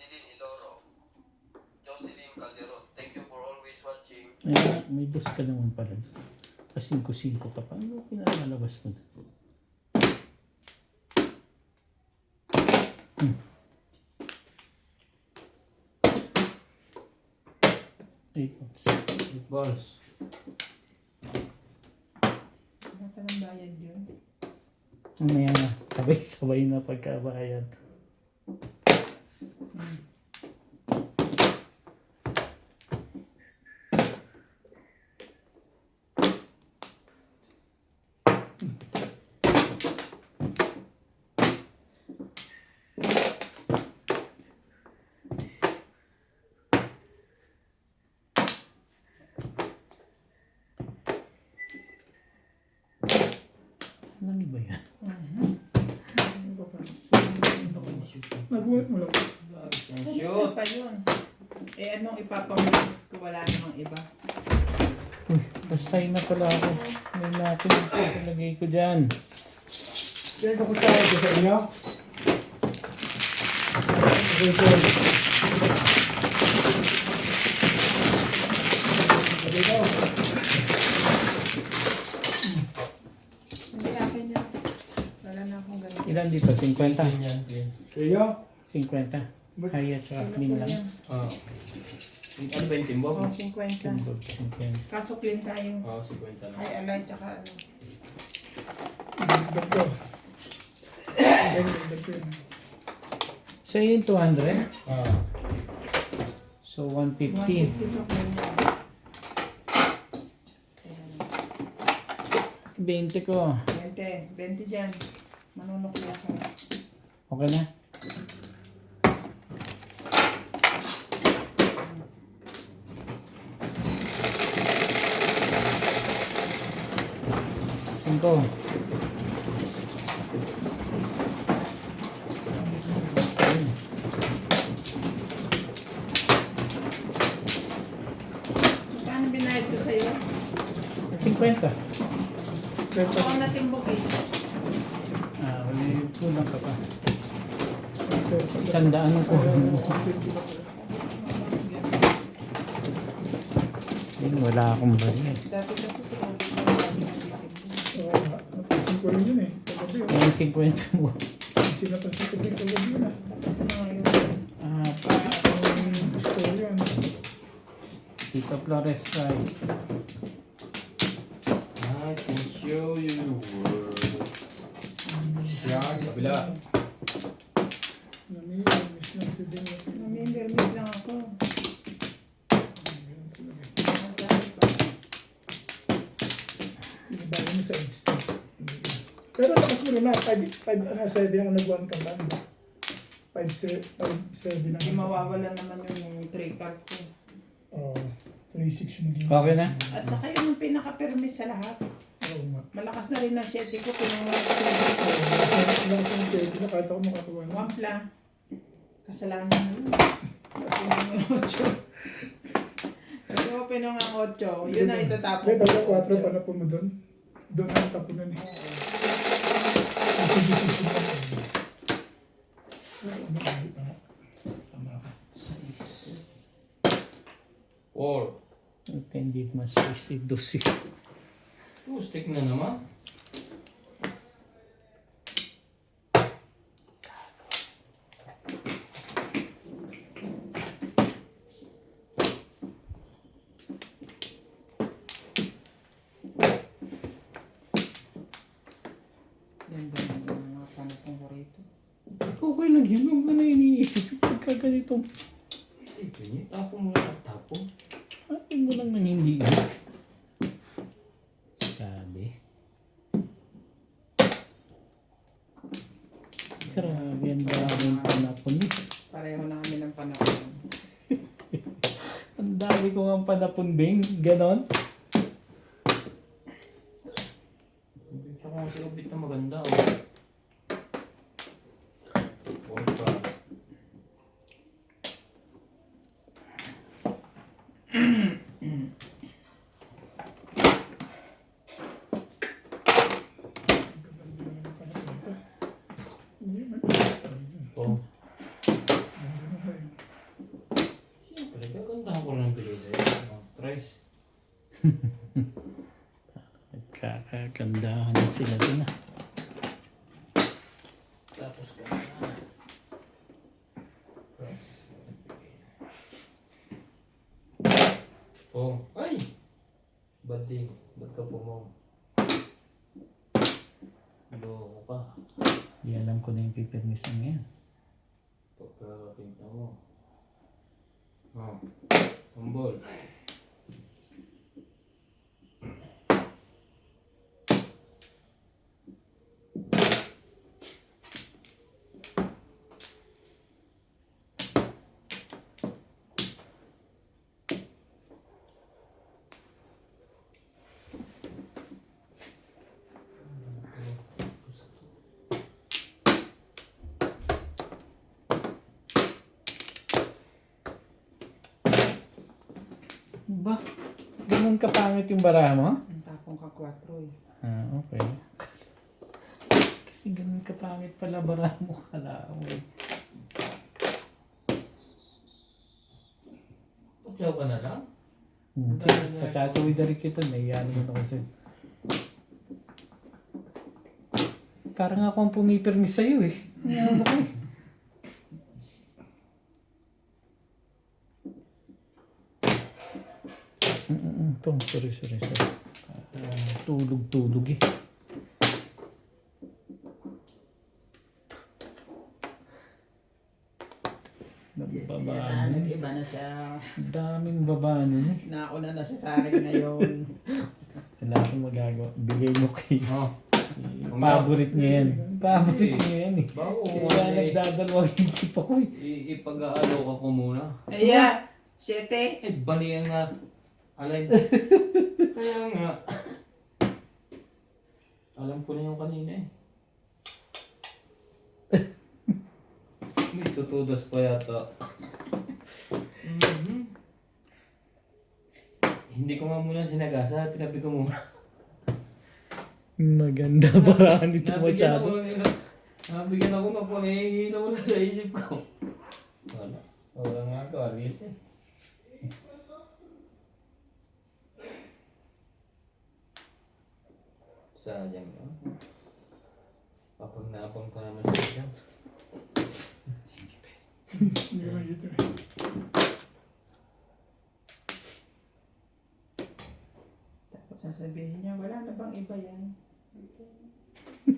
Angeline Iloro, Jocelyn Calderon. Thank you for always watching. Ay, may dos ka naman pala. Kasi 5 ka pa. Ano pinalalabas mo? Eight balls. Balls. Wala ka ng bayad yun. Mamaya na. Sabay-sabay na pagkabayad. Ano ba yan? Ano ba pa? Nagulat mo lang. Shoot! Pa yun. Eh, anong ipapamix ko? Wala namang iba. Bastay na pala ako. May natin. Palagay ko dyan. Kaya ko tayo ko sa inyo. Okay, so. Okay, go. Hindi akin yun. Wala na akong ganito. Ilan dito? 50? Yan, clean. Kaya, 50. Hayat sa clean lang. Ah. Ano ba yung timbok? Oh, 50. Timbog, 50. Kaso clean tayo. Oo, 50 lang. Ay, alay, tsaka ano. dagdag ko. Dagdag ko yun. So yun 200. Ah. So 150. 150 sa clean. 20 ko. 20. 20 dyan. Manunok na ako. Okay na? Cinco. Magkano binayad ko sa'yo? 50. Ako ang natimbok eh. Ah, may kulang ka pa. 100 ang kulang mo. Yun, wala akong bali. Dati kasi si Robin ko lagi nagtitinda. Oo nga. Napansin ko rin yun eh. Kagabi oh. Yung 50 mo. Kasi napansin ko rin kagabi yun ah. Ano yun? Ah, Gusto ko yan. Tito Flores Fry. I can show you the world. Yan, kabila. Nami-miss lang si Dino. Namimir-mir lang ako. Binibago mo sa Insta. Pero lakas mo rin na. 5-7 ang nag-1 ka lang. 5-7 Hindi ang mawawala naman yung 3 card ko. Oo. 3-6 mo din. Okay na? At saka yung pinaka-permis sa lahat. Oo nga. Malakas na rin ang 7 ko. Pinunga ko Lakas ng pwede na kahit ako makakuha na. Wampla. Kasalanan na yun. Pinunga yung 8. Kasi ko pinunga ang 8. Yun na itatapon Kaya ko. talaga 4 pa na po mo doon. Doon ang tapunan eh. Tama ka. 4. Hindi mas 12. Stick na naman. Yan ba yung mga panapong ko rito? Okay lang yun. Huwag mo na iniisip. Pagka ganito, Eh, ganyan. Tapon mo lang. Tapon. ano mo lang nang hindi yun. Sabi. Grabe, ang dami yung panapon. Pareho na kami ng panahon. Ang dami ko nga panapon, Bing. Ganon. Saka si Obit na maganda. Oh. 4 pa. Hindi man. Oh. Ganda na ba yun? Nagkakagandahan na sila dun ah. Tapos ka. Oh, ay! Ba't ka pumaw? Loko ka. Di alam ko na yung pipirmisan ngayon. Pagkakakita mo. Oh, tumbol. Ba? Ganun kapangit yung bara mo? Ang tapong ka 4 eh. Ah, okay. Kasi ganun kapangit pala bara mo kalaway. Patsaw ka na lang? Pachachawid na rin kita. Naiyan mo na kasi. Parang ako ang pumipirmi sa'yo eh. Ngayon mo ko eh. Sorry. Tulog eh. Nagbabaano. Nag-iba na siya. Daming babaano eh. Nauna na siya sa akin ngayon. Wala akong magagawa. Bigay mo kay Oh, favorite niya yan. Favorite niya yan eh. bago Kaya nagdadalawang isip ako eh. ipag-aalo ka ko muna. Kaya, 7. Eh, baliyan nga. Alay. Kaya nga. Alam ko na yung kanina eh. May tutudas pa yata. Mhm. Hindi ko nga muna sinagasa, tinabi ko muna. Maganda paraan ito masyado. Nabigyan ako na po, nahihingi na wala sa isip ko. Wala nga ako, alis eh. Sayang yun. Papag-napang pa naman siya dyan. Hindi ko makikita eh. Tapos sasabihin niya, wala na bang iba yan?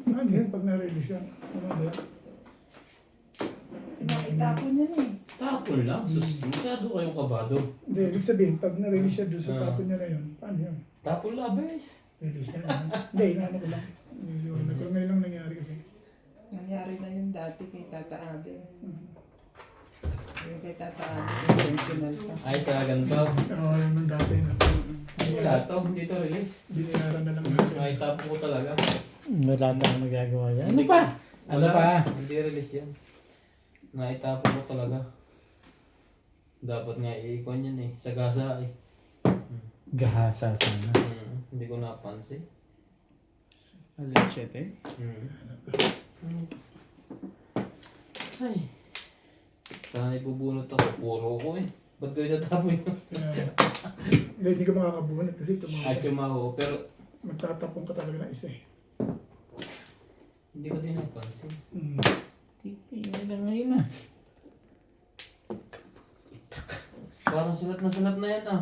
Ano yan pag na-release yan? Ano ba yan? Itapon niya na eh. Tapon lang? Sus, masyado kayong kabado. Hindi, ibig sabihin, pag na-release siya doon sa Ah. tapon niya na yun, paano yun? Tapon labes. Release niya na. Hindi, inaano ko lang. Iniiwan ko. Ngayon lang nangyari kasi. Nangyari na yun dati kay Tata Abe. Yung kay Tata Abe, intentional pa. Ay, sa ganito. Oo, yun nung dati na. Wala to, hindi to release. Binayaran na lang natin. Ay, tapon ko talaga. Wala na akong magagawa yan. Ano Hindi pa? ko- Ano wala, pa? Hindi release yan. Naitapon ko talaga. Dapat nga i-icon yan eh. Sa gasa eh. Gahasa sana. Hindi ko napansin. Alin siya, te? Ay. Sana ibubunot ako. Puro ko eh. Ba't ko itatapon yun? Kaya, hindi ka makakabunot kasi At tumawag. yung maho. Pero Magtatapong ka talaga ng isa eh. hindi ko din napansin. Titingin na ngayon ah. Parang sulat na yan ah.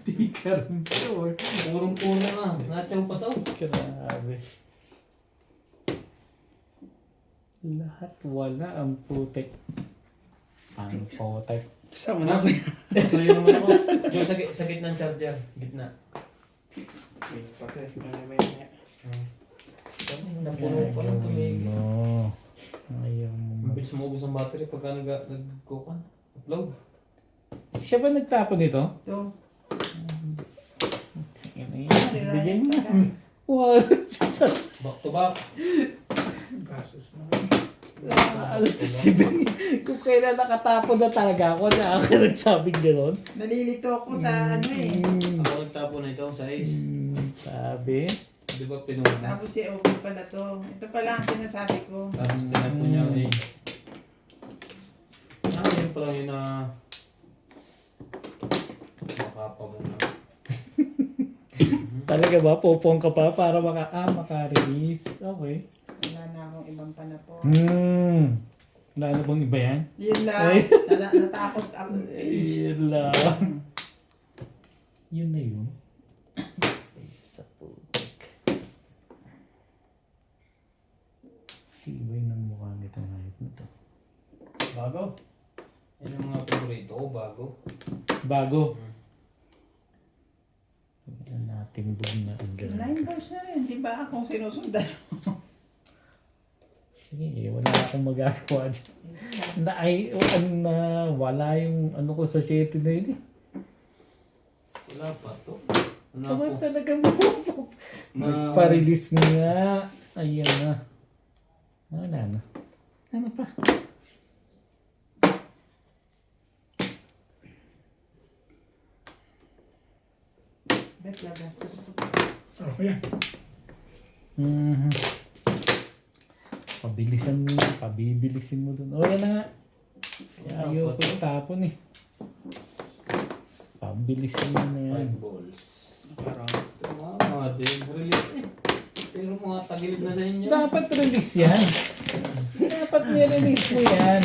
Di ka rin sure. Purong-puro nga. Natsaw pa to. Grabe. Lahat wala ang putek. Ang putek. Sama na ko yan. Ito yung naman ako. Yung sa gitna ng charger. Gitna. Wait, pati. Maya. Napuno pa lang tumigil. No. Ayaw mo. Mabilis maubos ang battery pagka nag-kukan. Upload. Siya ba nagtapon nito? Ito. Bigay mo na. Wow. Back to back. Gasos na. Ano si Ben? Kung kailan nakatapon na talaga ako na ako nagsabing gano'n. Nalilito ako sa ano eh. Ako nagtapo na ito sa ice. Sabi. Di ba pinuha? Tapos si okay pala to. Ito pala ang sinasabi ko. Tapos tinapo niya eh. Yun pala yun na makapa mo na. Talaga ba? Popong ka pa para maka-release. Okay. Wala na akong ibang panapon. Wala na bang iba yan? Yun lang. Ay. Natakot ako. Yun lang. Yun na yun. Ay, sa putik. Tibay ng mukha nitong hayop na to. Bago. Yan ang mga paborito ko, bago. Bago. Yan natin bug na ang 9 bars na rin. Di ba akong sinusundan? Sige, wala akong magagawa dyan. Wala yung ano ko sa city na yun eh. Wala pa to. Ano Tama po? talaga mo. Magpa-release nga. Ayan na. Wala na. Ano pa? Bet, lagastos ko. Oh, yan. Mhm. Pabibilisin mo dun. O, yan na nga. Kaya ayaw ko itapon eh. Pabilisin mo na yan. 5 balls. Parang, Ito mga release eh. Pero mga tagilid na sa inyo. Dapat release yan. Dapat nirelease mo yan.